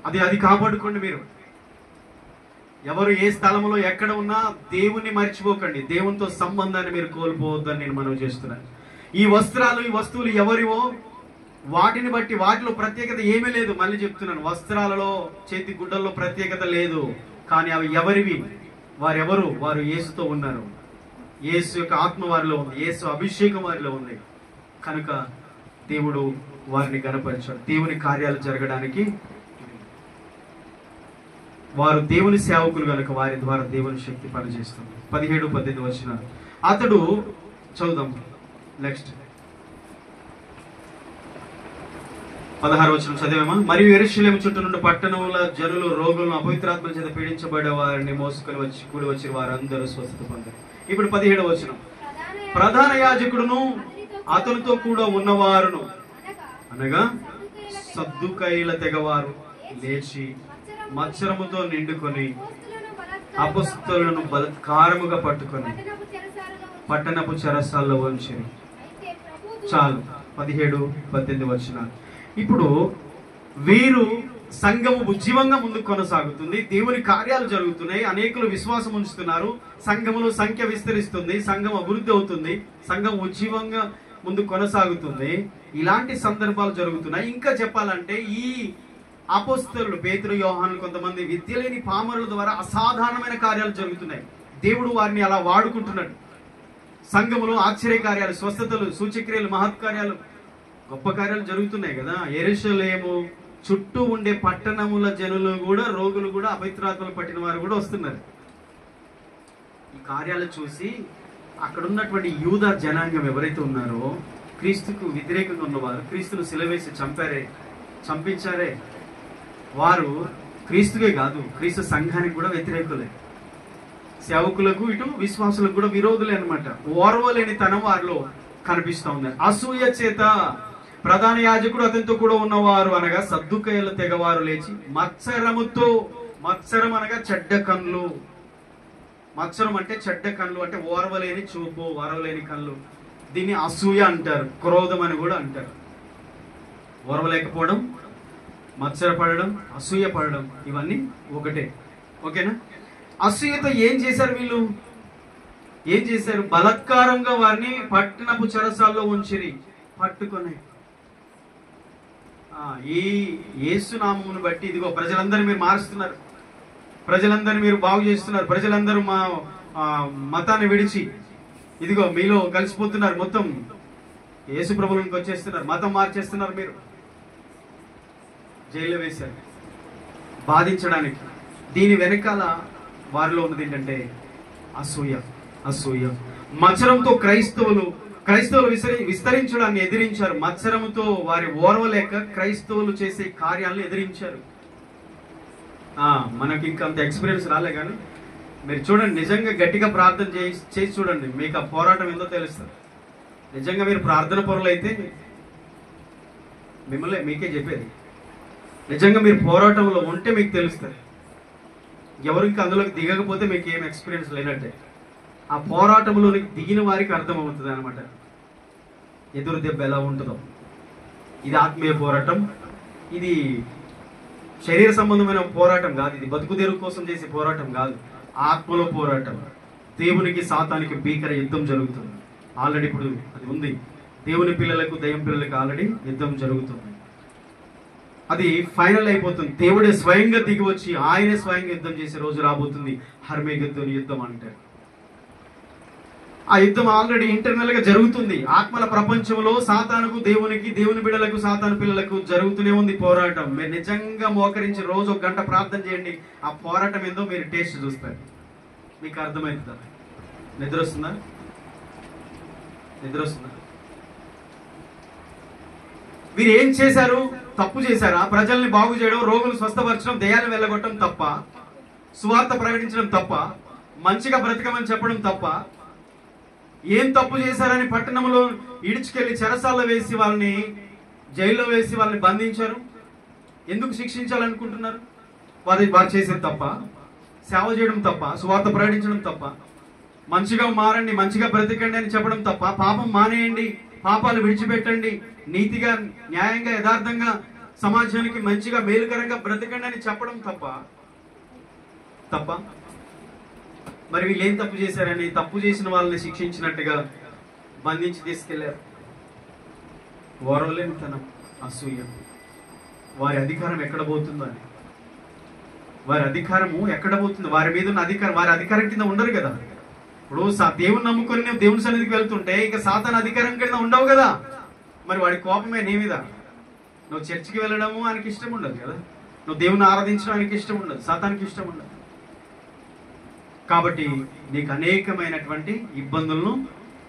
అది కాపాడుకోండి. మీరు ఎవరు ఏ స్థలంలో ఎక్కడ ఉన్నా దేవుణ్ణి మర్చిపోకండి. దేవునితో సంబంధాన్ని మీరు కోల్పోవద్దని నేను మనవి చేస్తున్నాను. ఈ వస్త్రాలు, ఈ వస్తువులు ఎవరివో వాటిని బట్టి వాటిలో ప్రత్యేకత ఏమీ లేదు. మళ్ళీ చెప్తున్నాను, వస్త్రాలలో, చేతి గుడ్డల్లో ప్రత్యేకత లేదు, కానీ అవి ఎవరివి? వారెవరు? వారు యేసుతో ఉన్నారు. యేసు యొక్క ఆత్మ వారిలో ఉంది, యేసు అభిషేకం వారిలో ఉంది. కనుక దేవుడు వారిని గణపరిచాడు. దేవుని కార్యాలు జరగడానికి వారు దేవుని సేవకులు కనుక వారి ద్వారా దేవుని శక్తి పనిచేస్తుంది. 17-18 వచనాలు. అతడు చదువుదాం. నెక్స్ట్ 16 వచనం చదివామా? మరియు యెరూషలేము చుట్టూ నుండి పట్టణముల జనులు, రోగులను, అపవిత్రాత్మల చేత పీడించబడే వారిని మోసుకొని కూడి వచ్చి వారందరూ స్వస్థత పొందారు. ఇప్పుడు 17 వచనం. ప్రధాన యాజకుడును అతనితో కూడా ఉన్నవారును, అనగా సద్దుకైల తెగవారు, లేచి మత్సరముతో నిండుకొని అపొస్తలులను బలాత్కారముగా పట్టుకొని పట్టణపు చెరసాల్లో ఉంచిరి. చాలు. 17-18 వచనాలు. ఇప్పుడు వీరు సంఘము ఉజ్జీవంగా ముందుకు కొనసాగుతుంది, దేవుని కార్యాలు జరుగుతున్నాయి, అనేకులు విశ్వాసం ఉంచుతున్నారు, సంఘములో సంఖ్య విస్తరిస్తుంది, సంఘం అభివృద్ధి అవుతుంది, సంఘం ఉజ్జీవంగా ముందుకు కొనసాగుతుంది. ఇలాంటి సందర్భాలు జరుగుతున్నాయి. ఇంకా చెప్పాలంటే ఈ అపోస్తలులు పేతురు, యోహాను, కొంతమంది విద్య లేని పామరుల ద్వారా అసాధారణమైన కార్యాలు జరుగుతున్నాయి. దేవుడు వారిని అలా వాడుకుంటున్నాడు. సంఘములో ఆశ్చర్య కార్యాలు, స్వస్థతలు, సూచక్రియలు, మహత్కార్యాలు, గొప్ప కార్యాలు జరుగుతున్నాయి కదా. యెరూషలేము చుట్టూ ఉండే పట్టణముల జనులు కూడా, రోగులు కూడా, అపవిత్రాత్మలు పట్టిన వారు కూడా వస్తున్నారు. ఈ కార్యాలు చూసి అక్కడ ఉన్నటువంటి యూదా జనాంగం ఎవరైతే ఉన్నారో, క్రీస్తుకు వ్యతిరేకంగా ఉన్నవారు, క్రీస్తును సిలువేసి చంపించారే, వారు క్రీస్తుకే కాదు, క్రీస్తు సంఘానికి కూడా వ్యతిరేకులే. సేవకులకు, ఇటు విశ్వాసులకు కూడా విరోధులే అన్నమాట. ఓర్వలేని తనం వారిలో కనిపిస్తా ఉంది. అసూయ చేత ప్రధాన యాజకుడు అతనితో కూడా ఉన్నవారు, అనగా సద్దుకైల తెగవారు లేచి మత్సరముతో, మత్సరం అనగా చెడ్డ కన్నులు, మత్సరం అంటే చెడ్డ కన్నులు, అంటే ఓర్వలేని చూపు, ఓర్వలేని కన్నులు. దీన్ని అసూయ అంటారు, క్రోధం అని కూడా అంటారు. ఓర్వలేకపోవడం, మత్సరపడడం, అసూయ పడడం, ఇవన్నీ ఒకటే. ఓకేనా? అసూయతో ఏం చేశారు వీళ్ళు? ఏం చేశారు? బలాత్కారంగా వారిని పట్టణపు చెరసాల్లో ఉంచిరి, పట్టుకొని. ఈ యేసునామమును బట్టి ఇదిగో ప్రజలందరూ మీరు మారుస్తున్నారు, ప్రజలందరూ మీరు బాగు చేస్తున్నారు, ప్రజలందరూ మా మతాన్ని విడిచి ఇదిగో మీలో కలిసిపోతున్నారు, మొత్తం యేసు ప్రభువులకు వచ్చేస్తున్నారు, మతం మార్చేస్తున్నారు. మీరు జైల్లో వేశారు బాధించడానికి. దీని వెనకాల వారిలో ఉన్నది ఏంటంటే అసూయ. అసూయ, మత్సరంతో క్రైస్తవులు విస్తరించడాన్ని ఎదిరించారు. మత్సరముతో వారి ఓర్వలేక క్రైస్తవులు చేసే కార్యాలను ఎదిరించారు. మనకి ఇంకా అంత ఎక్స్పీరియన్స్ రాలే, కానీ మీరు చూడండి, నిజంగా గట్టిగా ప్రార్థన చేసి చూడండి, మీకు ఆ పోరాటం ఏందో తెలుస్తుంది. నిజంగా మీరు ప్రార్థన పరులైతే మీకే చెప్పేది, నిజంగా మీరు పోరాటంలో ఉంటే మీకు తెలుస్తుంది. ఎవరికి అందులోకి దిగకపోతే మీకు ఏం ఎక్స్పీరియన్స్ లేనట్టే. ఆ పోరాటంలోనికి దిగిన వారికి అర్థమవుతుంది అనమాట ఎదురు దెబ్బ ఎలా ఉంటుందో. ఇది ఆత్మీయ పోరాటం, ఇది శరీర సంబంధమైన పోరాటం కాదు, ఇది బతుకు తెరువు కోసం చేసే పోరాటం కాదు, ఆత్మలో పోరాటం. దేవునికి సాతానికి భీకర యుద్ధం జరుగుతుంది. ఆల్రెడీ ఇప్పుడు అది ఉంది. దేవుని పిల్లలకు దయ్యం పిల్లలకు ఆల్రెడీ యుద్ధం జరుగుతుంది. అది ఫైనల్ అయిపోతుంది. దేవుడే స్వయంగా దిగి వచ్చి ఆయనే స్వయంగా యుద్ధం చేసే రోజు రాబోతుంది. హర్మేగెద్దోను యుద్ధం అంటే ఆ యుద్ధం ఆల్రెడీ ఇంటర్నల్ గా జరుగుతుంది. ఆత్మల ప్రపంచంలో సాతానుకు దేవునికి, దేవుని బిడ్డలకు సాతాను పిల్లలకు జరుగుతూనే ఉంది పోరాటం. మీరు నిజంగా మోకరించి రోజు 1 గంట ప్రార్థన చేయండి. ఆ పోరాటం ఏందో మీరు టేస్ట్ చూస్తారు, మీకు అర్థమవుతుందా? నిద్ర వస్తుందా? నిద్ర వస్తుందా? మీరు ఏం చేశారు? తప్పు చేశారా? ప్రజల్ని బాగు చేయడం, రోగులు స్వస్థపరచడం, దయ్యాలు వెళ్ళగొట్టడం తప్ప? సువార్త ప్రకటించడం తప్ప? మంచిగా బ్రతకమని చెప్పడం తప్ప? ఏం తప్పు చేశారని పట్టణంలో ఇడుచుకెళ్లి చెరసాల్లో వేసి వాళ్ళని జైల్లో వేసి వాళ్ళని బంధించారు? ఎందుకు శిక్షించాలనుకుంటున్నారు? వారు చేసేది తప్ప? సేవ చేయడం తప్ప? సువార్త ప్రకటించడం తప్ప? మంచిగా మారండి, మంచిగా బ్రతకండి అని చెప్పడం తప్ప? పాపం మానేయండి, పాపాలు విడిచిపెట్టండి, నీతిగా, న్యాయంగా, యథార్థంగా సమాజానికి మంచిగా మేలుకరంగా బ్రతకండి అని చెప్పడం తప్ప? మరి వీళ్ళు ఏం తప్పు చేశారని తప్పు చేసిన వాళ్ళని శిక్షించినట్టుగా బంధించి తీసుకెళ్లారు. ఓర్వలేనితనం, అసూయ. వారి అధికారం ఎక్కడ పోతుందో అని. వారి అధికారము ఎక్కడ పోతుంది? వారి మీద ఉన్న అధికారం, వారి అధికారం కింద ఉండరు కదా. ఇప్పుడు దేవుని నమ్ముకొని నువ్వు దేవుని సన్నిధికి వెళ్తుంటే ఇక సాతాను అధికారం కింద ఉండవు కదా. మరి వాడి కోపమే నీ మీద. నువ్వు చర్చికి వెళ్ళడము ఆయనకి ఇష్టం ఉండదు కదా. నువ్వు దేవుని ఆరాధించడం ఆయనకి ఇష్టం ఉండదు, సాతానికి ఇష్టం ఉండదు. కాబట్టి నీకు అనేకమైనటువంటి ఇబ్బందులను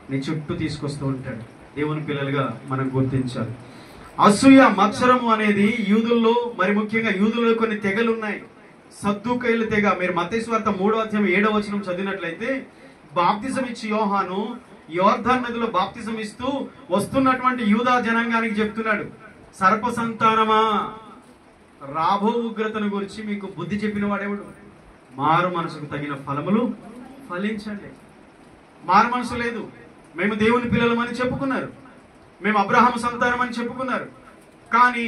నీ చుట్టూ తీసుకొస్తూ ఉంటాడు. దేవుని పిల్లలుగా మనం గుర్తించాలి. అసూయ, మత్సరము అనేది యూదుల్లో, మరి ముఖ్యంగా యూదుల్లో కొన్ని తెగలు ఉన్నాయి. సద్దూకయ్యుల తెగ. మీరు మత్తయి సువార్త 3వ అధ్యాయం 7వ వచనం చదివినట్లయితే, బాప్తిజం ఇచ్చి యోహాను యోర్దాను నదిలో బాప్తిజం ఇస్తూ వస్తున్నటువంటి యూదా జనాంగానికి చెప్తున్నాడు, సర్ప సంతానమా, రాబో ఉగ్రతను గురించి మీకు బుద్ధి చెప్పిన వాడెవడు? మారు మనసుకు తగిన ఫలములు ఫలించండి. మారు మనసు లేదు. మేము దేవుని పిల్లలమని చెప్పుకున్నారు, మేము అబ్రహాము సంతానం అని చెప్పుకున్నారు, కానీ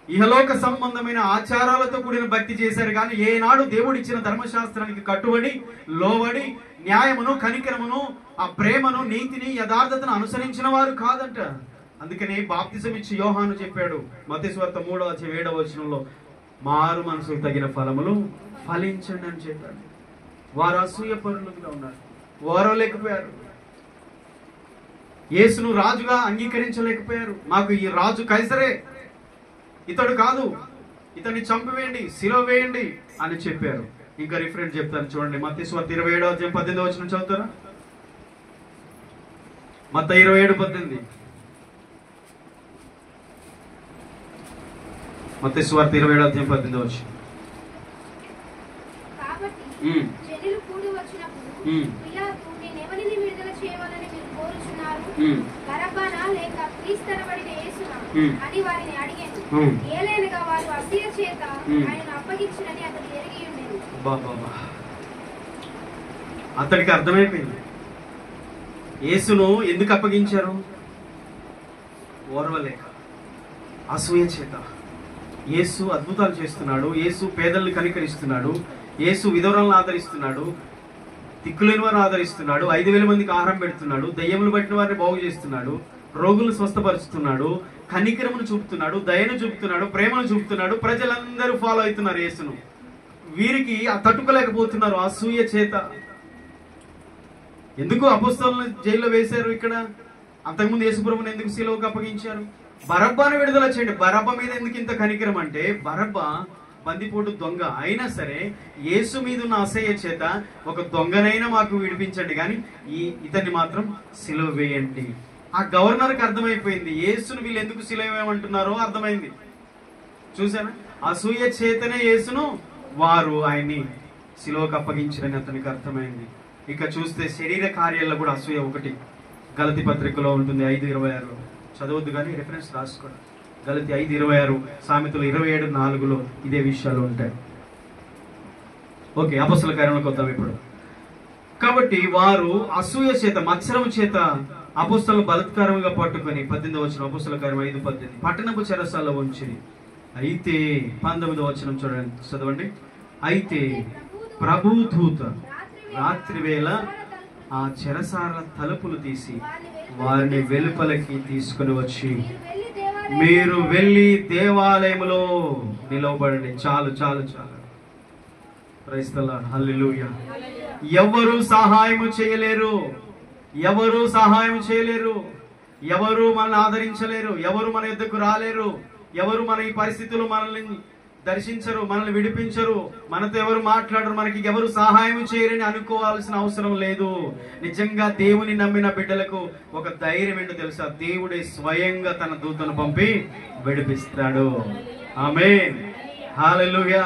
ఇహలోక సంబంధమైన ఆచారాలతో కూడిన భక్తి చేశారు. కానీ ఏనాడు దేవుడు ఇచ్చిన ధర్మశాస్త్రానికి కట్టుబడి లోబడి న్యాయమును, కనికరమును, ఆ ప్రేమను, నీతిని, యథార్థతను అనుసరించిన వారు కాదంట. అందుకని బాప్తిజం ఇచ్చి యోహాను చెప్పాడు మత్తయి సువార్త 3వ అధ్యాయం 7వ వచనంలో, మారు మనసుకు తగిన ఫలములు ఫలించండి అని చెప్పాడు. వారు అసూయ పరులుగా ఉన్నారు, ఓరవలేకపోయారు. యేసును రాజుగా అంగీకరించలేకపోయారు. మాకు ఈ రాజు కైసరే, ఇతడు కాదు, ఇతన్ని చంపివేయండి, సిలువ వేయండి అని చెప్పారు. ఇంకా రిఫరెన్స్ చెప్తాను చూడండి. మత్తయి సువార్త 27వ అధ్యాయం 18వ వచనం చదువుతారా? మత్తయి 27:18. మత్తయి సువార్త 27వ అధ్యాయం 18వ వచనం. అతడికి అర్థమైపోయింది యేసును ఎందుకు అప్పగించారు. ఓర్వలేక, అసూయ చేత. యేసు అద్భుతాలు చేస్తున్నాడు, యేసు పేదల్ని కనికరిస్తున్నాడు, యేసు విధవరాలను ఆదరిస్తున్నాడు, దిక్కులేని వారిని ఆదరిస్తున్నాడు, 5,000 మందికి ఆహారం పెడుతున్నాడు, దయ్యములు పట్టిన వారిని బాగు చేస్తున్నాడు, రోగులు స్వస్థపరుస్తున్నాడు, కనికరమును చూపుతున్నాడు, దయను చూపుతున్నాడు, ప్రేమను చూపుతున్నాడు. ప్రజలందరూ ఫాలో అవుతున్నారు యేసును. వీరికి ఆ తట్టుకోలేకపోతున్నారు అసూయ చేత. ఎందుకు అపోస్తలులను జైల్లో వేశారు? ఇక్కడ అంతకుముందు యేసుప్రభుని ఎందుకు సిలువకు అప్పగించారు? బరబ్బాను విడుదల చేయండి. బరబ్బ మీద ఎందుకు ఇంత కనికరం అంటే, బరబ్బ బందిపోటు దొంగ అయినా సరే యేసు మీద ఉన్న అసహ్య చేత ఒక దొంగనైనా మాకు విడిపించండి, కానీ ఇతన్ని మాత్రం సిలువ వేయండి. ఆ గవర్నర్కి అర్థమైపోయింది యేసును వీళ్ళు ఎందుకు సిలువ వేయమంటున్నారో అర్థమైంది. చూసారా? అసూయ చేతనే యేసును వారు ఆయన్ని సిలువకు అప్పగించారని అతనికి అర్థమైంది. ఇక చూస్తే శరీర కార్యాల్లో కూడా అసూయ ఒకటి. గలతీ పత్రికలో ఉంటుంది 5:26. చదవద్దు కానీ రిఫరెన్స్ రాసుకోండి. గలతీ 5:26, సామెతలు 27:4 ఇదే విషయాలు ఉంటాయి. ఓకే, అపొస్తలుల కార్యంలోకి వద్దాం ఇప్పుడు. కాబట్టి వారు అసూయ చేత, మత్సరము చేత అపొస్తలులను బలాత్కారముగా పట్టుకొని 18వ వచనం, అపొస్తలుల కార్యం 5:18, పట్టణపు చెరసాలలో ఉంచిరి. అయితే 19వ వచనం చూడండి, చదవండి. అయితే ప్రభు దూత రాత్రి వేళ ఆ చెరసాల తలుపులు తీసి వారిని వెలుపలకి తీసుకుని వచ్చి మీరు వెళ్ళి దేవాలయములో నిలవబడండి. చాలు చాలు చాలు. Praise the Lord. హల్లెలూయా. ఎవరు సహాయం చేయలేరు, ఎవరు సహాయం చేయలేరు, ఎవరు మనల్ని ఆదరించలేరు, ఎవరు మన యొద్దకు రాలేరు, ఎవరు మన ఈ పరిస్థితుల్లో మనల్ని దర్శించరు, మనల్ని విడిపించరు, మనతో ఎవరు మాట్లాడరు, మనకి ఎవరు సహాయం చేయరని అనుకోవాల్సిన అవసరం లేదు. నిజంగా దేవుని నమ్మిన బిడ్డలకు ఒక ధైర్యం ఏంటో తెలుసా? దేవుడే స్వయంగా తన దూతను పంపి విడిపిస్తాడు. ఆమేన్. హల్లెలూయా.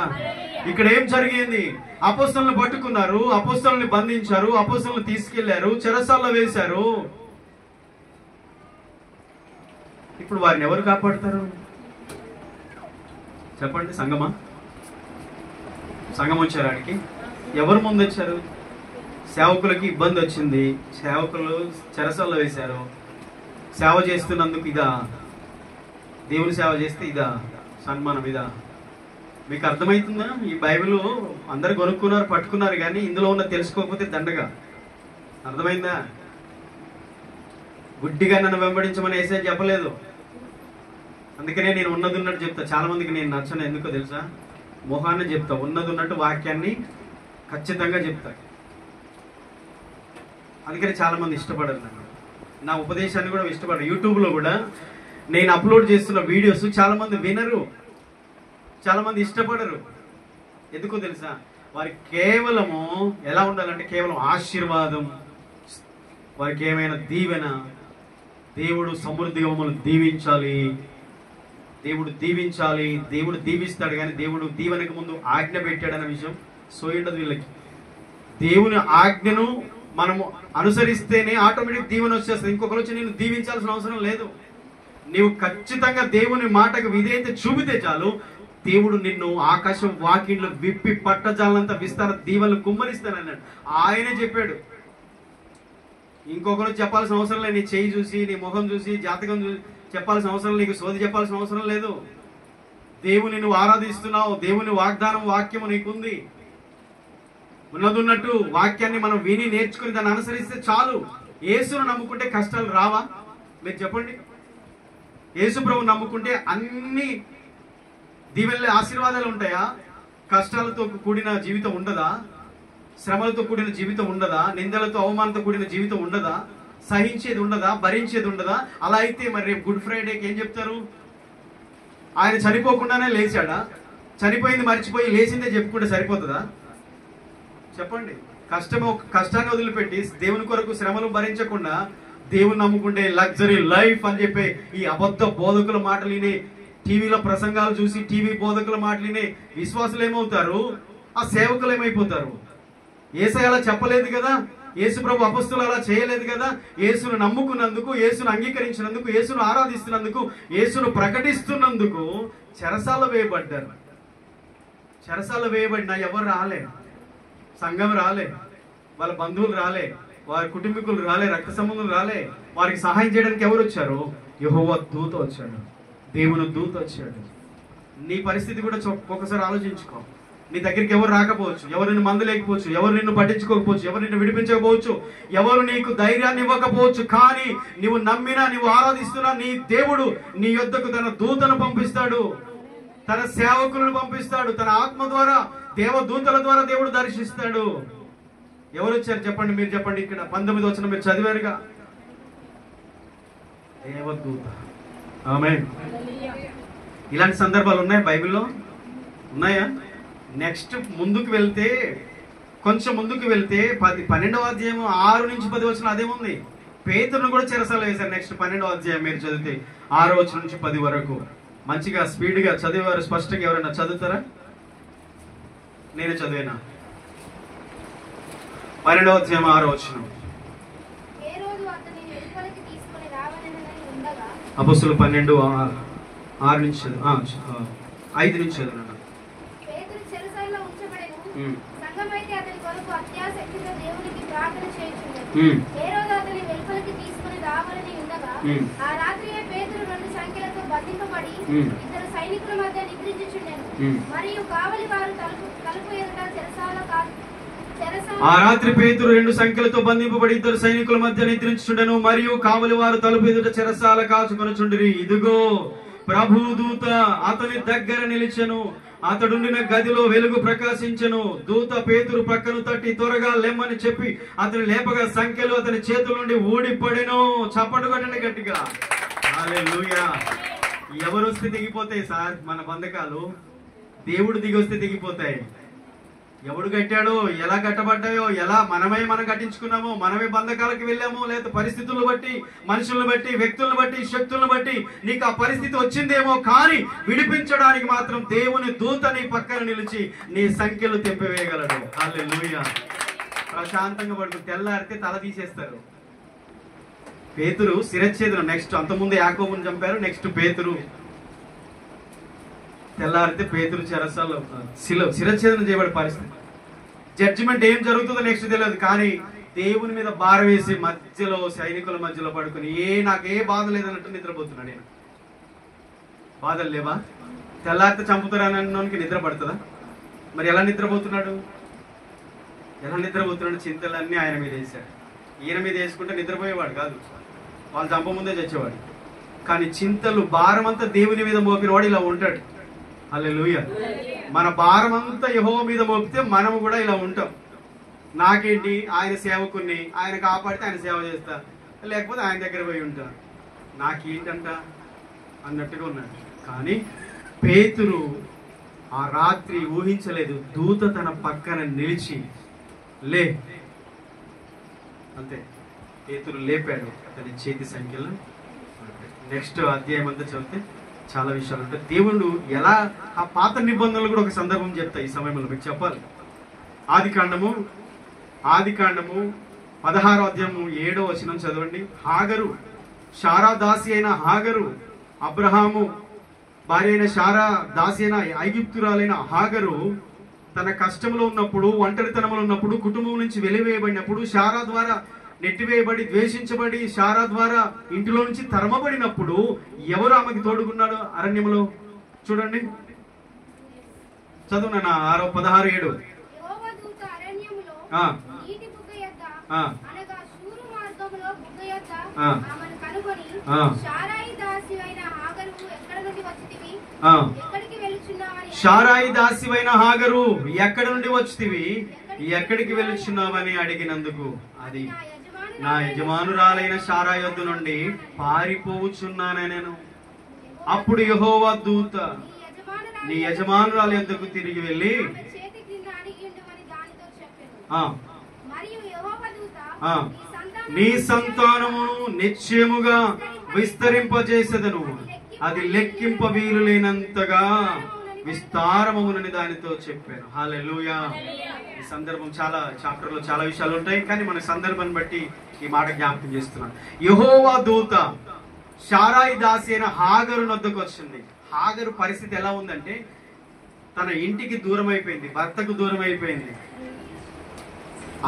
ఇక్కడ ఏం జరిగింది? అపోస్తలులను పట్టుకున్నారు, అపోస్తలులను బంధించారు, అపోస్తలులను తీసుకెళ్లారు, చెరసాల్లో వేశారు. ఇప్పుడు వారిని ఎవరు కాపాడుతారు చెప్పండి? సంగమా? సంగం వచ్చారు ఆడికి. ఎవరు ముందు వచ్చారు? సేవకులకి ఇబ్బంది వచ్చింది, సేవకులు చెరసాల్లో వేశారు. సేవ చేస్తున్నందుకు ఇదా? దేవుని సేవ చేస్తే ఇదా సన్మానం? ఇదా? మీకు అర్థమవుతుందా? ఈ బైబిల్ అందరు కొనుక్కున్నారు, పట్టుకున్నారు, కానీ ఇందులో ఉన్న తెలుసుకోకపోతే దండగా. అర్థమైందా? గుడ్డిగా నన్ను వెంబడించమని యేసయ్య చెప్పలేదు. అందుకనే నేను ఉన్నది ఉన్నట్టు చెప్తా. చాలా మందికి నేను నచ్చను, ఎందుకో తెలుసా? మొహాన్ని చెప్తా, ఉన్నది ఉన్నట్టు వాక్యాన్ని ఖచ్చితంగా చెప్తా. అందుకని చాలా మంది ఇష్టపడరు నా ఉపదేశాన్ని కూడా ఇష్టపడరు. యూట్యూబ్లో కూడా నేను అప్లోడ్ చేస్తున్న వీడియోస్ చాలా మంది వినరు, చాలా మంది ఇష్టపడరు. ఎందుకో తెలుసా? వారికి కేవలము ఎలా ఉండాలంటే కేవలం ఆశీర్వాదం, వారికి ఏమైనా దీవెన, దేవుడు సమృద్ధిగా మమ్మల్ని దీవించాలి, దేవుడు దీవించాలి, దేవుడు దీవిస్తాడు. కానీ దేవుడు దీవెనకు ముందు ఆజ్ఞ పెట్టాడన్న విషయం సోయిండదు వీళ్ళకి. దేవుని ఆజ్ఞను మనము అనుసరిస్తేనే ఆటోమేటిక్ దీవెన వచ్చేస్తుంది. ఇంకొకరు వచ్చి నేను దీవించాల్సిన అవసరం లేదు. నీవు ఖచ్చితంగా దేవుని మాటకు విధేయత చూపితే చాలు, దేవుడు నిన్ను ఆకాశం వాకిండ్లు విప్పి పట్టజాలంతా విస్తార దీవెనలు కుమ్మరిస్తానన్నాడు. ఆయనే చెప్పాడు. ఇంకొకరు చెప్పాల్సిన అవసరం లేదు. నీ చేయి చూసి, నీ ముఖం చూసి, జాతకం చూసి చెప్పాల్సిన అవసరం, నీకు సోది చెప్పాల్సిన అవసరం లేదు. దేవుని నువ్వు ఆరాధిస్తున్నావు, దేవుని వాగ్దానం వాక్యము నీకుంది. ఉన్నదున్నట్టు వాక్యాన్ని మనం విని నేర్చుకుని దాన్ని అనుసరిస్తే చాలు. యేసును నమ్ముకుంటే కష్టాలు రావా? మీరు చెప్పండి. యేసు ప్రభువు నమ్ముకుంటే అన్ని దీవెనలే ఆశీర్వాదాలు ఉంటాయా? కష్టాలతో కూడిన జీవితం ఉండదా? శ్రమలతో కూడిన జీవితం ఉండదా? నిందలతో అవమానంతో కూడిన జీవితం ఉండదా? సహించేది ఉండదా? భరించేది ఉండదా? అలా అయితే మరి రేపు గుడ్ ఫ్రైడేకి ఏం చెప్తారు? ఆయన చనిపోకుండానే లేచాడా? చనిపోయింది మర్చిపోయి లేచిందే చెప్పుకుంటే సరిపోతుందా? చెప్పండి. కష్టాన్ని వదిలిపెట్టి దేవుని కొరకు శ్రమలు భరించకుండా దేవుని నమ్ముకుంటే లగ్జరీ లైఫ్ అని చెప్పి ఈ అబద్ధ బోధకుల మాటలు విని, టీవీలో ప్రసంగాలు చూసి టీవీ బోధకుల మాటలు విని విశ్వాసులు ఏమవుతారు? ఆ సేవకులు ఏమైపోతారు? యేసయ్య అలా చెప్పలేదు కదా, యేసు ప్రభు అపొస్తలులు అలా చేయలేదు కదా. యేసును నమ్ముకున్నందుకు, యేసును అంగీకరించినందుకు, యేసును ఆరాధిస్తున్నందుకు, యేసును ప్రకటిస్తున్నందుకు చెరసాల వేయబడ్డారు. చెరసాల వేయబడినా ఎవరు రాలే, సంఘం రాలే, వాళ్ళ బంధువులు రాలే, వారి కుటుంబీకులు రాలే, రక్త సంబంధులు రాలే. వారికి సహాయం చేయడానికి ఎవరు వచ్చారు? యెహోవా దూత వచ్చాడు, దేవుని దూత వచ్చాడు. నీ పరిస్థితి కూడా ఒకసారి ఆలోచించుకో. నీ దగ్గరికి ఎవరు రాకపోవచ్చు, ఎవరు నిన్ను మందలేకపోవచ్చు, ఎవరు నిన్ను పట్టించుకోకపోవచ్చు, ఎవరు నిన్ను విడిపించకపోవచ్చు, ఎవరు నీకు ధైర్యాన్ని ఇవ్వకపోవచ్చు. కానీ నీవు నమ్మినా, నీవు ఆరాధిస్తున్నా నీ దేవుడు నీ యొద్దకు తన దూతను పంపిస్తాడు, తన సేవకులను పంపిస్తాడు, తన ఆత్మ ద్వారా, దేవదూతల ద్వారా దేవుడు దర్శిస్తాడు. ఎవరు వచ్చారు చెప్పండి? మీరు చెప్పండి. ఇక్కడ 19 వచనం మీరు చదివారుగా, దేవదూత. ఆమేన్. ఇలాంటి సందర్భాలు ఉన్నాయి బైబిల్లో, ఉన్నాయా? నెక్స్ట్ ముందుకు వెళ్తే, కొంచెం ముందుకు వెళ్తే 12వ అధ్యాయం 6 నుంచి 10 వచనం అదేముంది. పేతురును కూడా చెరసాల వేశారు. నెక్స్ట్ 12వ అధ్యాయం మీరు చదివితే 6 వచనం నుంచి 10 వరకు మంచిగా స్పీడ్గా చదివేవారు స్పష్టంగా ఎవరైనా చదువుతారా? నేనే చదివేనా? 12వ అధ్యాయం 6వ వచనం. అపొస్తలులు 12:6 నుంచి 5 నుంచి చదువు. ఆ రాత్రి పేతురు 2 సంఖ్యలతో బంధింపబడి 2 సైనికుల మధ్య నిద్రించుండెను. మరియు కావలి వారు తలుపు ఎదుట చెరసాల కాచుకొనుచుండిరి. ఇదిగో ప్రభుదూత అతని దగ్గర నిలిచెను. అతడుండిన గదిలో వెలుగు ప్రకాశించెను. దూత పేతురు ప్రక్కను తట్టి త్వరగా లెమ్మని చెప్పి అతని లేపగా సంఖ్యలు అతని చేతుల నుండి ఊడిపడెను. చప్పట్లు కొట్టండి గట్టిగా. హల్లెలూయా. ఎవరు వస్తే దిగిపోతాయి సార్ మన బంధకాలు? దేవుడు దిగి వస్తే దిగిపోతాయి. ఎవడు కట్టాడో, ఎలా కట్టబడ్డాయో, ఎలా మనం కట్టించుకున్నామో, మనమే బంధకాలకు వెళ్ళామో, లేదా పరిస్థితులను బట్టి, మనుషులను బట్టి, వ్యక్తులను బట్టి, శక్తులను బట్టి నీకు ఆ పరిస్థితి వచ్చిందేమో, కానీ విడిపించడానికి మాత్రం దేవుని దూత నీ పక్కన నిలిచి నీ సంఖ్యలు తెంపివేయగలడు. హల్లెలూయా. ప్రశాంతంగా పడుకుని తెల్లారితే తల తీసేస్తారు. పేతురు శిరచ్ఛేదనం. నెక్స్ట్ అంతకుముందు యాకోబుని చంపారు, నెక్స్ట్ పేతురు. తెల్లారితే పేతురు చెరసాల్లో శిరచ్ఛేదనం చేయబడే పరిస్థితి. జడ్జిమెంట్ ఏం జరుగుతుందో నెక్స్ట్ తెలియదు, కానీ దేవుని మీద భారం వేసి మధ్యలో సైనికుల మధ్యలో పడుకుని నాకు ఏ బాధ లేదన్నట్టు నిద్రపోతున్నాడు. నేను బాధలు లేవా? తెల్లారితే చంపుతారనకి నిద్ర పడుతుందా? మరి ఎలా నిద్రపోతున్నాడు? చింతలన్నీ ఆయన మీద వేశాడు. ఈయన మీద వేసుకుంటే నిద్రపోయేవాడు కాదు, వాళ్ళు చంపముందే చచ్చేవాడు. కానీ చింతలు భారం అంతా దేవుని మీద మోపినవాడు ఇలా ఉంటాడు. హల్లెలూయా. మన భారం అంతా యెహోవా మీద మోపితే మనము కూడా ఇలా ఉంటాం. నాకేంటి, ఆయన సేవకుని, ఆయన కాపాడితే ఆయన సేవ చేస్తా, లేకపోతే ఆయన దగ్గర పోయి ఉంటా, నాకేంటంట అన్నట్టుగా ఉన్నాడు. కానీ పేతురు ఆ రాత్రి ఊహించలేదు. దూత తన పక్కన నిలిచి లే అంతే. పేతురు లేపాడు అతని చేతి సంఖ్యలు. నెక్స్ట్ అధ్యాయం అంతా చదివితే చాలా విషయాలు ఉంటాయి. దేవుడు ఎలా ఆ పాత నిబంధనలు కూడా ఒక సందర్భం చెప్తా ఈ సమయంలో మీకు చెప్పాలి. ఆది కాండము 16వ అధ్యాయము 7వ వచనం చదవండి. హాగరు, శారా దాసి అయిన హాగరు, అబ్రహాము భార్య అయిన శారా దాసి అయిన ఐగుప్తురాలైన హాగరు తన కష్టంలో ఉన్నప్పుడు, ఒంటరితనంలో ఉన్నప్పుడు, కుటుంబం నుంచి వెలివేయబడినప్పుడు, శారా ద్వారా నెట్టివేయబడి, ద్వేషించబడి, శారా ద్వారా ఇంటిలో నుంచి తరమబడినప్పుడు ఎవరు ఆమెకి తోడుకున్నాడు అరణ్యంలో? చూడండి, చదువు నాన్న. 16:7. శారాయి దాసివైన హాగరు, ఎక్కడి నుండి వచ్చితివి, ఎక్కడికి వెళ్ళుచున్నావని అడిగినందుకు, అది నా యజమానురాలైన శారా యొద్ద నుండి పారిపోవచ్చున్నానే నేను. అప్పుడు యెహోవా దూత నీ యజమానురాల యొద్దకు తిరిగి వెళ్ళి నీ సంతానమును నిశ్చయముగా విస్తరింపజేసేదను, అది లెక్కింప వీలు లేనంతగా విస్తారమవునని దానితో చెప్పాను. హల్లెలూయా. ఈ సందర్భం చాలా చాప్టర్లో చాలా విషయాలు ఉంటాయి, కానీ మన సందర్భాన్ని బట్టి ఈ మాట జ్ఞాపకం చేస్తున్నాను. యెహోవా దూత శారాయి దాసి అయిన హాగరు వద్దకు వచ్చింది. హాగరు పరిస్థితి ఎలా ఉందంటే, తన ఇంటికి దూరం అయిపోయింది, భర్తకు దూరం అయిపోయింది,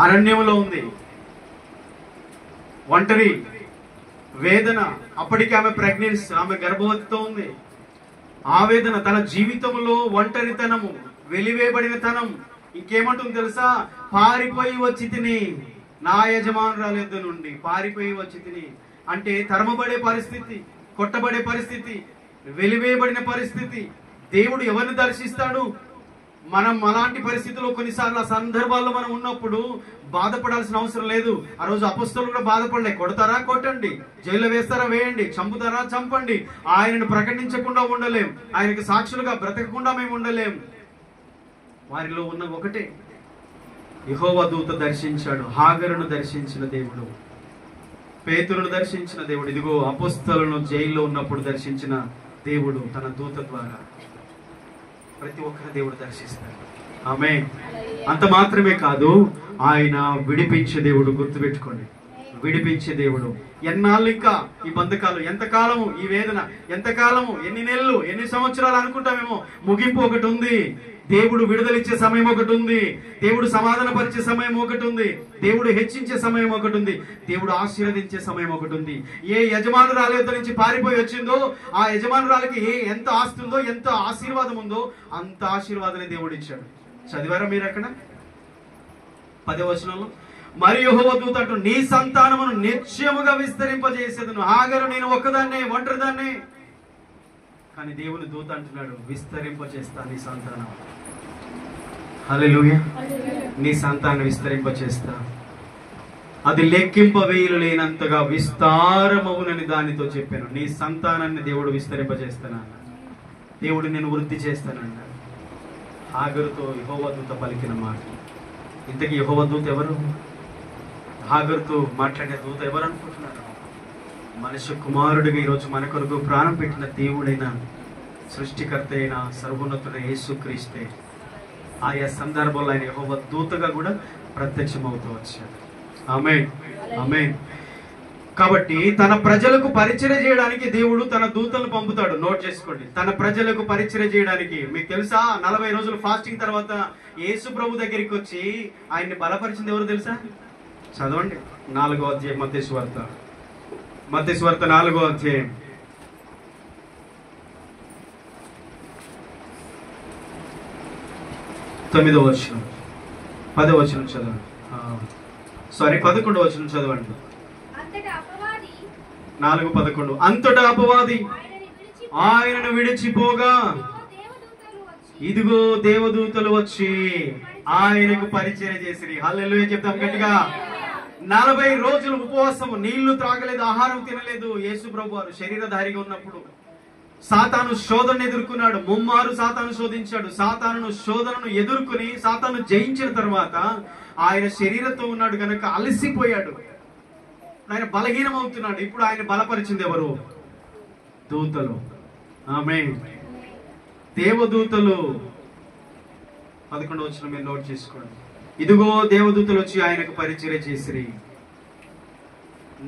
అరణ్యంలో ఉంది, ఒంటరి, వేదన. అప్పటికి ఆమె ప్రెగ్నెన్సీ, ఆమె గర్భవతితో ఉంది. ఆవేదన, తన జీవితంలో ఒంటరితనము, వెలివేయబడిన తనం. ఇంకేమంటుంది తెలుసా? పారిపోయి వచ్చి తిని, నా యజమానురాల యొద్ద నుండి పారిపోయి వచ్చి తిని. అంటే తరమబడే పరిస్థితి, కొట్టబడే పరిస్థితి, వెలివేయబడిన పరిస్థితి. దేవుడు ఎవరిని దర్శిస్తాడు? మనం అలాంటి పరిస్థితుల్లో కొన్నిసార్లు ఆ సందర్భాల్లో మనం ఉన్నప్పుడు బాధపడాల్సిన అవసరం లేదు. ఆ రోజు అపొస్తలులు కూడా బాధపడలే. కొడతారా కొట్టండి, జైల్లో వేస్తారా వేయండి, చంపుతారా చంపండి, ఆయనను ప్రకటించకుండా ఉండలేం, ఆయనకు సాక్షులుగా బ్రతకకుండా మేము ఉండలేం. వారిలో ఉన్న ఒకటే, యెహోవా దూత దర్శించాడు. హాగరును దర్శించిన దేవుడు, పేతురును దర్శించిన దేవుడు, ఇదిగో అపొస్తలులను జైల్లో ఉన్నప్పుడు దర్శించిన దేవుడు తన దూత ద్వారా ప్రతి ఒక్కరి దేవుడు దర్శిస్తాడు. ఆమేన్. అంత మాత్రమే కాదు, ఆయన విడిపించే దేవుడు. గుర్తుపెట్టుకోండి, విడిపించే దేవుడు. ఎన్నాళ్ళు ఇంకా ఈ బంధకాలు, ఎంతకాలము ఈ వేదన, ఎంతకాలము, ఎన్ని నెలలు, ఎన్ని సంవత్సరాలు అనుకుంటామేమో. ముగింపు ఒకటి ఉంది. దేవుడు విడుదలిచ్చే సమయం ఒకటి ఉంది, దేవుడు సమాధాన పరిచే సమయం ఒకటి ఉంది, దేవుడు హెచ్చించే సమయం ఒకటి ఉంది, దేవుడు ఆశీర్వదించే సమయం ఒకటి ఉంది. ఏ యజమానురాల యొద్ద నుంచి పారిపోయి వచ్చిందో ఆ యజమానురాలకి ఎంత ఆస్తి ఉందో, ఎంత ఆశీర్వాదం ఉందో అంత ఆశీర్వాదాన్ని దేవుడు ఇచ్చాడు. చదివారా మీరు అక్కడ? 10వ వచనంలో, మరి యెహోవా దూత అంటూ, నీ సంతానమును నిశ్చయముగా విస్తరింపజేసేదను. హాగరు నేను ఒక్కదాన్నే, ఒంటరిదాన్నే. కానీ దేవుని దూత అంటున్నాడు, విస్తరింపజేస్తా నీ సంతానం. హల్లెలూయా. నీ సంతానం విస్తరింపజేస్తా, అది లెక్కింపవేయలు లేనంతగా విస్తారమవునని దానితో చెప్పాను. నీ సంతానాన్ని దేవుడు విస్తరింపజేస్తానన్నాడు. దేవుడు నేను వృద్ధి చేస్తానన్నాడు. హాగరుతో యెహోవా దూత పలికిన మాట. ఇంతకీ యెహోవా దూత ఎవరు? హాగరుతో మాట్లాడే దూత ఎవరు అనుకుంటున్నారు? మనిషి కుమారుడిగా ఈరోజు మన కొరకు ప్రాణం పెట్టిన దేవుడైన, సృష్టికర్త అయిన, సర్వోన్నతుడైన యేసుక్రీస్తే ఆయా సందర్భంలో ఆయన యెహోవా దూతగా కూడా ప్రత్యక్షమవుతూ వచ్చాడు. ఆమేన్, ఆమేన్. కాబట్టి తన ప్రజలకు పరిచర్య చేయడానికి దేవుడు తన దూతలను పంపుతాడు. నోట్ చేసుకోండి, తన ప్రజలకు పరిచర్య చేయడానికి. మీకు తెలుసా, 40 రోజులు ఫాస్టింగ్ తర్వాత యేసు ప్రభు దగ్గరికి వచ్చి ఆయన్ని బలపరిచింది ఎవరు తెలుసా? చదవండి, 4వ అధ్యాయం మత్తయి సువార్త, 4వ అధ్యాయం 9వ వచనం, 10వ వచనం చదవండి. 11వ వచనం చదవండి. 4:11. అంతటా అపవాది ఆయనను విడిచిపోగా ఇదిగో దేవదూతలు వచ్చి ఆయనకు పరిచర్య చేసిరి. హల్లెలూయా చెప్తాం గట్టిగా. 40 రోజులు ఉపవాసం, నీళ్లు త్రాగలేదు, ఆహారం తినలేదు. యేసు ప్రభు వారు శరీరధారిగా ఉన్నప్పుడు సాతాను శోధనను ఎదుర్కొన్నాడు. ముమ్మారు సాతాను శోధించాడు. సాతాను శోధనను ఎదుర్కొని సాతాను జయించిన తర్వాత ఆయన శరీరంతో ఉన్నాడు కనుక అలసిపోయాడు. ఆయన బలహీనమవుతున్నాడు. ఇప్పుడు ఆయన బలపరిచింది ఎవరు? దూతలు. ఆమేన్. దేవదూతలు. 11వ వచనం మీరు నోట్ చేసుకోండి. ఇదిగో దేవదూతలు వచ్చి ఆయనకు పరిచర్య చేసిరి.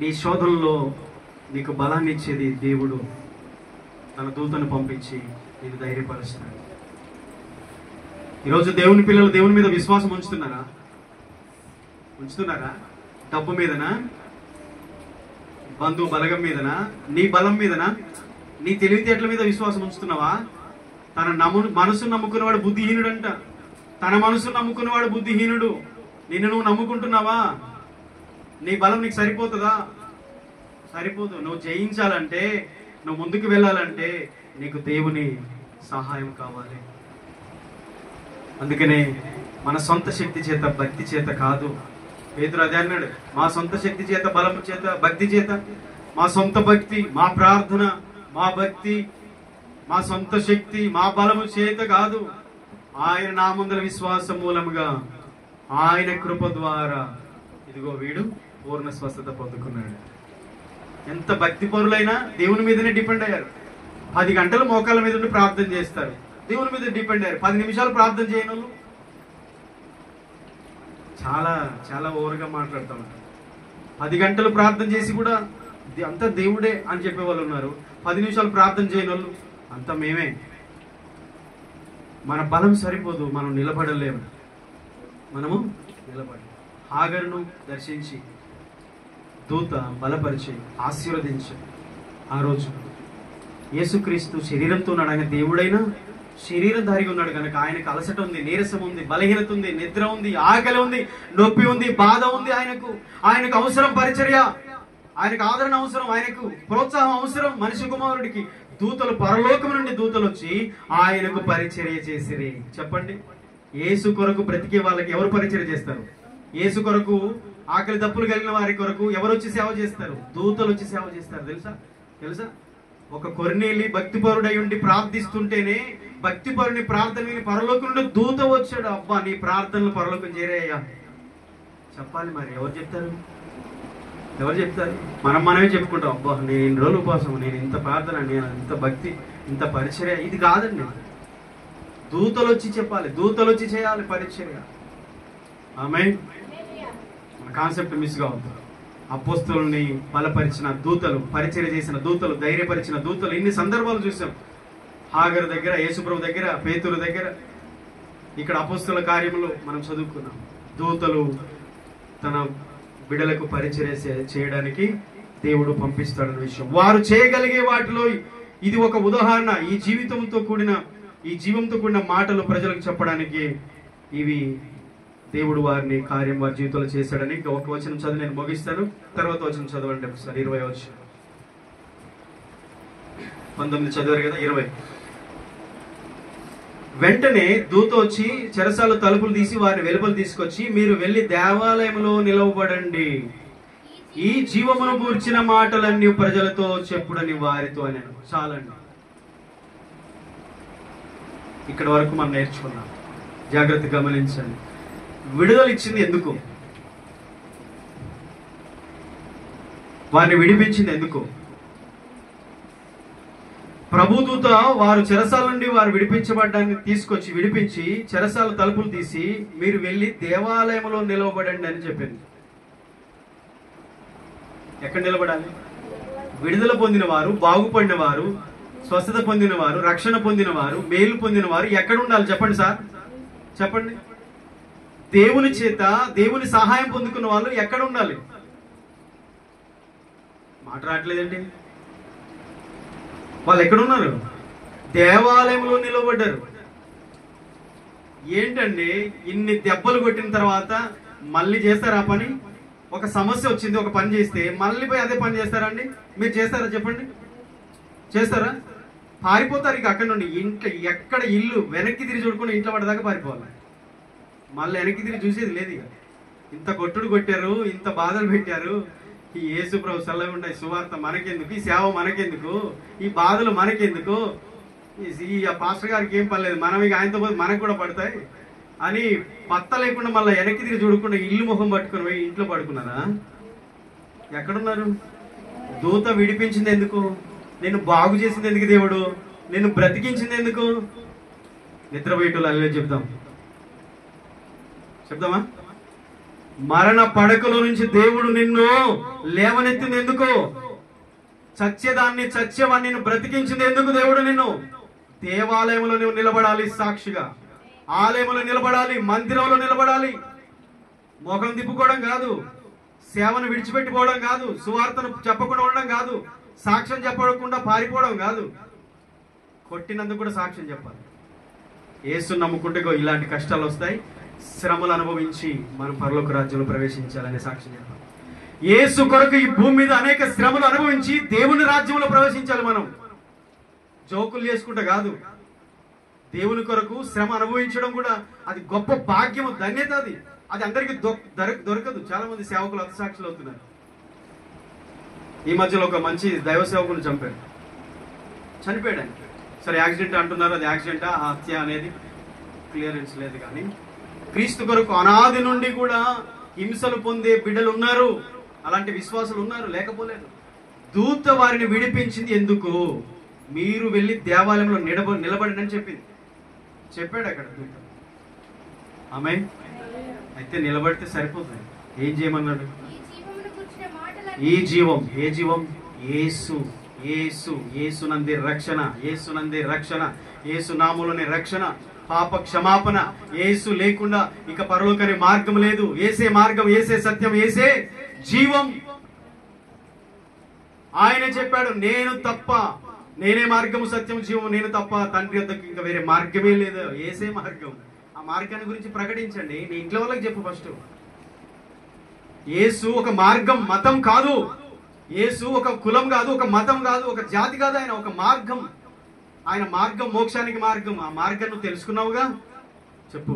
నీ శోధనలో నీకు బలాన్ని ఇచ్చేది దేవుడు తన దూతను పంపించి నేను ధైర్యపరుస్తున్నాడు. ఈరోజు దేవుని పిల్లలు దేవుని మీద విశ్వాసం ఉంచుతున్నారా? డబ్బు మీదనా? బంధువు బలగం మీదనా? నీ బలం మీదనా? నీ తెలివితేటల మీద విశ్వాసం ఉంచుతున్నావా? తన మనసును నమ్ముకున్నవాడు బుద్ధిహీనుడంట. తన మనసును నమ్ముకున్నవాడు బుద్ధిహీనుడు. నిన్ను నువ్వు నమ్ముకుంటున్నావా? నీ బలం నీకు సరిపోతుందా? సరిపోదు. నువ్వు జయించాలంటే, నువ్వు ముందుకు వెళ్ళాలంటే నీకు దేవుని సహాయం కావాలి. అందుకనే మన సొంత శక్తి చేత, భక్తి చేత కాదు. పేతురు అదే అన్నాడు, మా సొంత శక్తి చేత, బలము చేత, భక్తి చేత, మా సొంత భక్తి, మా ప్రార్థన, మా భక్తి, మా సొంత శక్తి, మా బలము చేత కాదు. ఆయన నామందుల విశ్వాసం మూలముగా, ఆయన కృప ద్వారా ఇదిగో వీడు పూర్ణ స్వస్థత పొందుకున్నాడు. ఎంత భక్తి పరులైనా దేవుని మీదనే డిపెండ్ అయ్యారు. 10 గంటలు మోకాళ్ళ మీద ఉండి ప్రార్థన చేస్తారు, దేవుని మీద డిపెండ్ అయ్యారు. 10 నిమిషాలు ప్రార్థన చేయని వాళ్ళు చాలా చాలా ఓవర్గా మాట్లాడుతూ ఉంటారు. 10 గంటలు ప్రార్థన చేసి కూడా అంతా దేవుడే అని చెప్పే వాళ్ళు ఉన్నారు. 10 నిమిషాలు ప్రార్థన చేయని వాళ్ళు అంతా మేమే. మన బలం సరిపోదు, మనం నిలబడలేము. మనము నిలబడి హాగరును దర్శించి దూత బలపరిచి ఆశీర్వదించి, ఆ రోజు యేసుక్రీస్తు శరీరంతో ఉన్నాడు. ఆయన దేవుడైనా శరీరధారిగా ఉన్నాడు కనుక ఆయనకు అలసట ఉంది, నీరసం ఉంది, బలహీనత ఉంది, నిద్ర ఉంది, ఆకలి ఉంది, నొప్పి ఉంది, బాధ ఉంది. ఆయనకు అవసరం పరిచర్య, ఆయనకు ఆదరణ అవసరం, ఆయనకు ప్రోత్సాహం అవసరం. మనిషి కుమారుడికి దూతలు, పరలోకం నుండి దూతలు వచ్చి ఆయనకు పరిచర్య చేసిరి. చెప్పండి, యేసు కొరకు బ్రతికే వాళ్ళకి ఎవరు పరిచర్య చేస్తారు? యేసు కొరకు ఆకలి దప్పులు కలిగిన వారి కొరకు ఎవరు వచ్చి సేవ చేస్తారు? దూతలు వచ్చి సేవ చేస్తారు. తెలుసా? ఒక కొర్నేలి భక్తిపరుడై ఉండి ప్రార్థిస్తుంటేనే భక్తిపరుని ప్రార్థన విని పరలోకం నుండి దూత వచ్చాడు. అబ్బా, నీ ప్రార్థనలు పరలోకం చేరాయ్యా చెప్పాలి. మరి ఎవరు చెప్తారు? మనమే చెప్పుకుంటాం. అబ్బా, నేను ఇన్ని రోజులు ఉపవాసం, నేను ఇంత ప్రార్థన, నేను ఇంత భక్తి, ఇంత పరిచర్య. ఇది కాదండి, దూతలు వచ్చి చెప్పాలి, దూతలు వచ్చి చేయాలి పరిచర్య. ఆమేన్. మన కాన్సెప్ట్ మిస్ కావద్దు. అపోస్తలుని బలపరిచిన దూతలు, పరిచర్య చేసిన దూతలు, ధైర్యపరిచిన దూతలు, ఇన్ని సందర్భాలు చూసాం. హాగరు దగ్గర, యేసుప్రభు దగ్గర, పేతురు దగ్గర, ఇక్కడ అపోస్తల కార్యములు మనం చదువుకున్నాం. దూతలు తన బిడ్డలకు పరిచర్య చేయడానికి దేవుడు పంపిస్తాడన్న విషయం, వారు చేయగలిగే వాటిలో ఇది ఒక ఉదాహరణ. ఈ జీవంతో కూడిన మాటలు ప్రజలకు చెప్పడానికి ఇవి దేవుడు వారిని కార్యం వారి జీవితంలో చేశాడని ఒక వచనం చదివి నేను ముగిస్తాను. తర్వాత వచనం చదవండి ఒకసారి. 20 వచనం. 19 చదివారు కదా, 20. వెంటనే దూత వచ్చి చెరసాల తలుపులు తీసి వారిని వెలుపల తీసుకొచ్చి, మీరు వెళ్లి దేవాలయంలో నిలవబడండి, ఈ జీవమును గూర్చిన మాటలన్నీ ప్రజలతో చెప్పుడని వారితో అన్నాను. చాలండి, ఇక్కడ వరకు మనం నేర్చుకున్నాం. జాగ్రత్త గమనించండి. విడుదల ఇచ్చింది ఎందుకు? వారిని విడిపించింది ఎందుకు? ప్రభుదూత వారు చెరసాల నుండి వారు విడిపించబడ్డానికి తీసుకొచ్చి విడిపించి చెరసాల తలుపులు తీసి మీరు వెళ్ళి దేవాలయంలో నిలవబడండి అని చెప్పింది. ఎక్కడ నిలబడాలి? విడుదల పొందిన వారు, బాగుపడిన వారు, స్వస్థత పొందిన వారు, రక్షణ పొందిన వారు, మేలు పొందిన వారు ఎక్కడ ఉండాలి చెప్పండి సార్, చెప్పండి. దేవుని చేత దేవుని సహాయం పొందుకున్న వాళ్ళు ఎక్కడ ఉండాలి? మాట రావట్లేదండి. వాళ్ళు ఎక్కడున్నారు? దేవాలయంలో నిలబడ్డారు. ఏంటండి, ఇన్ని దెబ్బలు కొట్టిన తర్వాత మళ్ళీ చేస్తారా పని? ఒక సమస్య వచ్చింది, ఒక పని చేస్తే మళ్ళీ పోయి అదే పని చేస్తారండి? మీరు చేస్తారా చెప్పండి? చేస్తారా? పారిపోతారు ఇక అక్కడి నుండి. ఇంట్లో ఎక్కడ ఇల్లు వెనక్కి తిరిగి చూడుకుని ఇంట్లో పడదాకా పారిపోవాలి. మళ్ళీ వెనక్కి తిరిగి చూసేది లేదు. ఇక ఇంత కొట్టుడు కొట్టారు, ఇంత బాధలు పెట్టారు, ఈ యేసు ప్రభు సల్లగా ఉంటాయి, సువార్త మనకెందుకు, ఈ సేవ మనకెందుకు, ఈ బాధలు మనకెందుకు, ఈ పాస్టర్ గారికి ఏం పర్లేదు, మనం ఇక ఆయనతో పోతే మనకు కూడా పడతాయి అని పత్త లేకుండా మళ్ళీ వెనక్కి తిరిగి చూడకుండా ఇల్లు ముఖం పట్టుకుని పోయి ఇంట్లో పడుకున్నారా? ఎక్కడున్నారు? దూత విడిపించింది ఎందుకు? నేను బాగు చేసింది ఎందుకు? దేవుడు నేను బ్రతికించింది ఎందుకు? నిద్రపోయేటోళ్ళు అల్లే చెప్దామా? మరణ పడకలో నుంచి దేవుడు నిన్ను లేవనెత్తింది ఎందుకు? చచ్చేదాన్ని చచ్చేవాన్ని నిన్ను బ్రతికించింది ఎందుకు? దేవుడు నిన్ను దేవాలయంలో నువ్వు నిలబడాలి, సాక్షిగా ఆలయంలో నిలబడాలి, మందిరంలో నిలబడాలి. ముఖం తిప్పుకోవడం కాదు, సేవను విడిచిపెట్టిపోవడం కాదు, సువార్తను చెప్పకుండా ఉండడం కాదు, సాక్ష్యం చెప్పకుండా పారిపోవడం కాదు, కొట్టినందుకు కూడా సాక్ష్యం చెప్పాలి. యేసుని నమ్ముకుంటే ఇలాంటి కష్టాలు వస్తాయి, శ్రమలు అనుభవించి మనం పరలోక రాజ్యంలో ప్రవేశించాలనే సాక్ష్యం చెప్పాలి. యేసు కొరకు ఈ భూమి మీద అనేక శ్రమలు అనుభవించి దేవుని రాజ్యంలో ప్రవేశించాలి. మనం జోకులు చేసుకుంటా కాదు. దేవుని కొరకు శ్రమ అనుభవించడం కూడా అది గొప్ప భాగ్యము, ధన్యత. అది అందరికీ దొరకదు. చాలా మంది సేవకులు హతసాక్షులు అవుతున్నారు. ఈ మధ్యలో ఒక మంచి దైవ సేవకుని చనిపోయాడు. సరే యాక్సిడెంట్ అంటున్నారు, అది యాక్సిడెంటా హత్య అనేది క్లియరెన్స్ లేదు. కానీ క్రీస్తు కొరకు అనాది నుండి కూడా హింసలు పొందే బిడ్డలు ఉన్నారు, అలాంటి విశ్వాసులు ఉన్నారు, లేకపోలేదు. దూత వారిని విడిపించింది ఎందుకు? మీరు వెళ్ళి దేవాలయంలో నిలబడండి అని చెప్పాడు అక్కడ దూత. ఆమేన్. అయితే నిలబడితే సరిపోతుంది. ఏం చేయమన్నాడు? ఈ జీవం. ఏ జీవం? యేసు. యేసు. యేసునందే రక్షణ. యేసునందే రక్షణ. యేసు నామములోనే రక్షణ, పాప క్షమాపణ. యేసు లేకుండా ఇక పరలోకనే మార్గం లేదు. యేసే మార్గం, యేసే సత్యం, యేసే జీవం. ఆయన చెప్పాడు, నేను తప్ప, నేనే మార్గము సత్యం జీవం, నేను తప్ప తండ్రి వద్దకు ఇంకా వేరే మార్గమే లేదు. యేసే మార్గం. ఆ మార్గాన్ని గురించి ప్రకటించండి. నీ ఇంట్లో వాళ్ళకి చెప్పు ఫస్ట్. యేసు ఒక మార్గం, మతం కాదు. యేసు ఒక కులం కాదు, ఒక మతం కాదు, ఒక జాతి కాదు. ఆయన ఒక మార్గం. ఆయన మార్గం మోక్షానికి మార్గం. ఆ మార్గాన్ని నువ్వు తెలుసుకున్నావుగా, చెప్పు.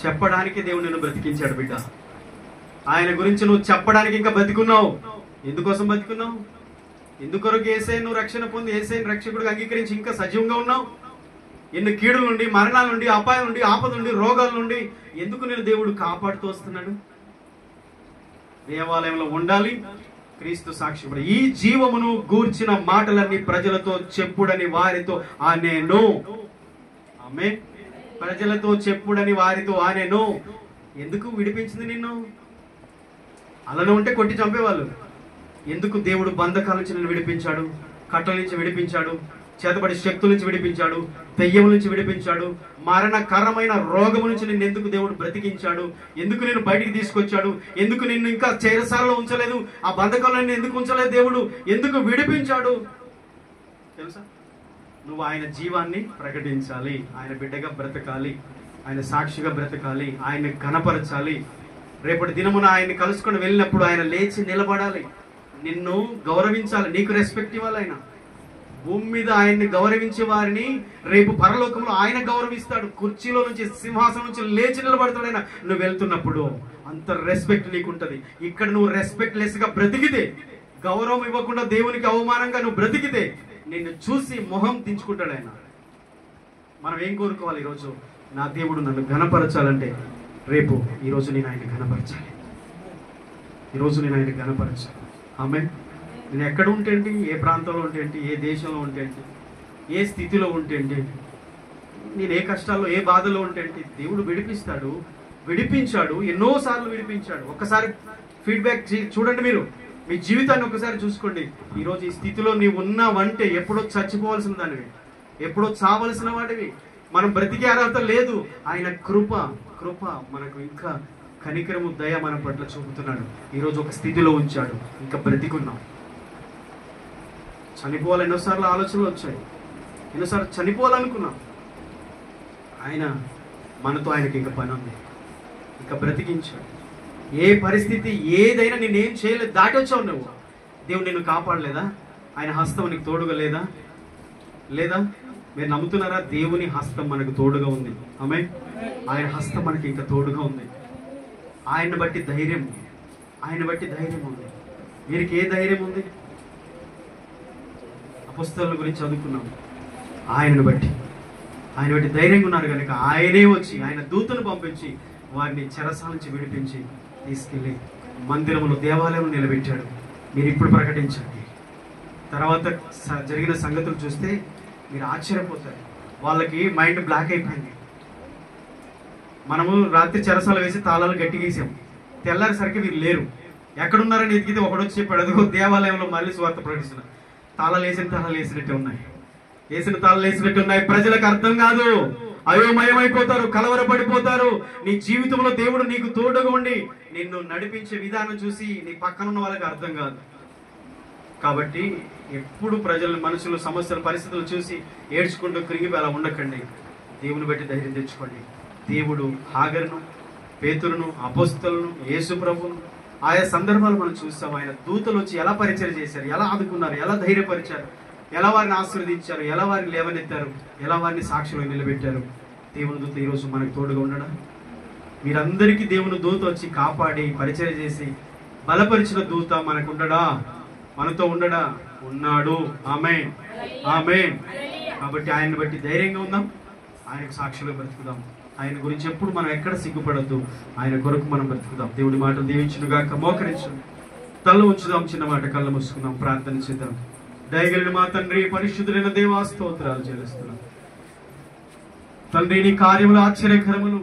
చెప్పడానికి దేవుడు నిన్ను బ్రతికించాడు బిడ్డ. ఆయన గురించి నువ్వు చెప్పడానికి ఇంకా బతికున్నావు. ఎందుకోసం బతికున్నావు? ఎందుకొరకు యేసయ్య నువ్వు రక్షణ పొంది యేసయ్యని రక్షకుడిగా అంగీకరించి ఇంకా సజీవంగా ఉన్నావు? ఎన్ని కీడుల నుండి, మరణాల నుండి, అపాయం నుండి, ఆపద నుండి, రోగాల నుండి ఎందుకు నేను దేవుడు కాపాడుతూ వస్తున్నాడు? దేవాలయంలో ఉండాలి, క్రీస్తు సాక్షి. ఈ జీవమును గూర్చిన మాటలన్నీ ప్రజలతో చెప్పుడని వారితో ఆనెను. ఆమేన్. ప్రజలతో చెప్పుడని వారితో ఆనెను. ఎందుకు విడిపించింది నిన్ను? అలానే ఉంటే కొట్టి చంపేవాళ్ళు. ఎందుకు దేవుడు బంధకాల నుంచి నిన్ను విడిపించాడు? కట్టల నుంచి విడిపించాడు, చేతబడి శక్తుల నుంచి విడిపించాడు, దెయ్యం నుంచి విడిపించాడు, మరణకరమైన రోగము నుంచి నిన్ను ఎందుకు దేవుడు బ్రతికించాడు? ఎందుకు నిన్ను బయటికి తీసుకొచ్చాడు? ఎందుకు నిన్ను ఇంకా చెరసాలలో ఉంచలేదు? ఆ బంధకాలను ఎందుకు ఉంచలేదు దేవుడు? ఎందుకు విడిపించాడు తెలుసా? నువ్వు ఆయన జీవాన్ని ప్రకటించాలి, ఆయన బిడ్డగా బ్రతకాలి. ఆయన సాక్షిగా బ్రతకాలి, ఆయన ఘనపరచాలి. రేపటి దినమున ఆయన్ని కలుసుకొని వెళ్ళినప్పుడు ఆయన లేచి నిలబడాలి, నిన్ను గౌరవించాలి, నీకు రెస్పెక్ట్ ఇవ్వాలి. ఆయన భూమి మీద ఆయన్ని గౌరవించే వారిని రేపు పరలోకంలో ఆయన గౌరవిస్తాడు. కుర్చీలో నుంచి, సింహాసనం నుంచి లేచి నిలబడతాడు ఆయన. నువ్వు వెళ్తున్నప్పుడు అంత రెస్పెక్ట్ నీకుంటది. ఇక్కడ నువ్వు రెస్పెక్ట్ లెస్ గా బ్రతికితే, గౌరవం ఇవ్వకుండా దేవునికి అవమానంగా నువ్వు బ్రతికితే, నిన్ను చూసి మొహం దించుకుంటాడు ఆయన. మనం ఏం కోరుకోవాలి ఈరోజు? నా దేవుడు నన్ను ఘనపరచాలంటే రేపు ఈరోజు నేను ఆయన ఘనపరచాలి, ఈరోజు నేను ఆయన ఘనపరచాలి. ఆమేన్. నేను ఎక్కడ ఉంటేంటి, ఏ ప్రాంతంలో ఉంటేంటి, ఏ దేశంలో ఉంటేంటి, ఏ స్థితిలో ఉంటేంటి, నేను ఏ కష్టాల్లో, ఏ బాధలో ఉంటేంటి, దేవుడు విడిపిస్తాడు, విడిపించాడు, ఎన్నోసార్లు విడిపించాడు. ఒక్కసారి ఫీడ్బ్యాక్ చూడండి, మీరు మీ జీవితాన్ని ఒకసారి చూసుకోండి. ఈరోజు ఈ స్థితిలో నీవు ఉన్నావంటే ఎప్పుడో చచ్చిపోవాల్సిన దానివి, ఎప్పుడో చావలసిన వాడివి. మనం బ్రతికే అర్హత లేదు. ఆయన కృప మనకు ఇంకా కనికరము, దయ మన పట్ల చూపుతున్నాడు. ఈరోజు ఒక స్థితిలో ఉంచాడు, ఇంకా బ్రతికున్నాం. చనిపోవాలి ఎన్నోసార్లు ఆలోచనలు వచ్చాయి, ఎన్నోసార్లు చనిపోవాలనుకున్నాం. ఆయన మనతో ఆయనకి ఇంకా పని ఉంది, ఇంకా బ్రతికించాడు. ఏ పరిస్థితి ఏదైనా నేనేం చేయలేదు, దాటొచ్చావు నువ్వు. దేవుడు నిన్ను కాపాడలేదా? ఆయన హస్తం నీకు తోడుగా లేదా? మీరు నమ్ముతున్నారా? దేవుని హస్తం మనకు తోడుగా ఉంది. ఆమేన్. ఆయన హస్తం మనకి ఇంకా తోడుగా ఉంది. ఆయన్ని బట్టి ధైర్యం, ఆయన బట్టి ధైర్యం ఉంది. వీరికి ఏ ధైర్యం ఉంది? అపొస్తలుల గురించి చదువుకున్నాం. ఆయనను బట్టి ధైర్యంగా ఉన్నారు కనుక ఆయనే వచ్చి, ఆయన దూతను పంపించి వారిని చెరసాల నుంచి విడిపించి తీసుకెళ్లి మందిరంలో, దేవాలయంలో నిలబెట్టాడు. మీరు ఇప్పుడు ప్రకటించండి. తర్వాత జరిగిన సంగతులు చూస్తే మీరు ఆశ్చర్యపోతారు. వాళ్ళకి మైండ్ బ్లాక్ అయిపోయింది. మనము రాత్రి చెరసాల వేసి తాళాలు గట్టిగా వేసాం. తెల్లారేసరికి వీరు లేరు. ఎక్కడున్నారని ఎదిగితే ఒకడు వచ్చి చెప్పాడు, అదిగో దేవాలయంలో మళ్ళీ స్వార్థ ప్రకటిస్తున్నారు. తాళాలు వేసినట్టే ఉన్నాయి. ప్రజలకు అర్థం కాదు, అయోమయమైపోతారు, కలవరపడిపోతారు. నీ జీవితంలో దేవుడు నీకు తోడుగా ఉండి నిన్ను నడిపించే విధానం చూసి నీ పక్కన ఉన్న వాళ్ళకి అర్థం కాదు. కాబట్టి ఎప్పుడు ప్రజల మనసులు, సమస్యలు, పరిస్థితులు చూసి ఏడ్చుకుంటూ కృంగిపోయి అలా ఉండకండి. దేవుని బట్టి ధైర్యం తెచ్చుకోండి. దేవుడు హాగరును, పేతురును, అపోస్తలును, యేసు ప్రభువును ఆయా సందర్భాలు మనం చూస్తాం. ఆయన దూతలు వచ్చి ఎలా పరిచయం చేశారు, ఎలా ఆదుకున్నారు, ఎలా ధైర్యపరిచారు, ఎలా వారిని ఆశీర్వదించారు, ఎలా వారిని లేవనెత్తారు, ఎలా వారిని సాక్షులు నిలబెట్టారు. దేవుని దూత ఈరోజు మనకు తోడుగా ఉండడా? మీరందరికీ దేవుని దూత వచ్చి కాపాడి పరిచయం చేసి బలపరిచిన దూత మనకు ఉండడా? మనతో ఉండడా? ఉన్నాడు. ఆమేన్, ఆమేన్. కాబట్టి ఆయన్ని బట్టి ధైర్యంగా ఉందాం, ఆయనకు సాక్షులుగా బ్రతుకుదాం. ఆయన గురించి ఎప్పుడు మనం ఎక్కడ సిగ్గుపడద్దు, ఆయన కొరకు మనం బ్రతుకుదాం. దేవుడి మాటలు దీవించునుగాక. మోకరించండి, తల ఉంచుదాం, చిన్న మాట కళ్ళు మూసుకుందాం, ప్రార్థన చేద్దాం. దయగలిగిన మా తండ్రి, పరిశుద్ధులైన దేవా, స్తోత్రాలు చెల్లిస్తున్నాం. తండ్రి, నీ కార్యములు ఆశ్చర్యకరములు.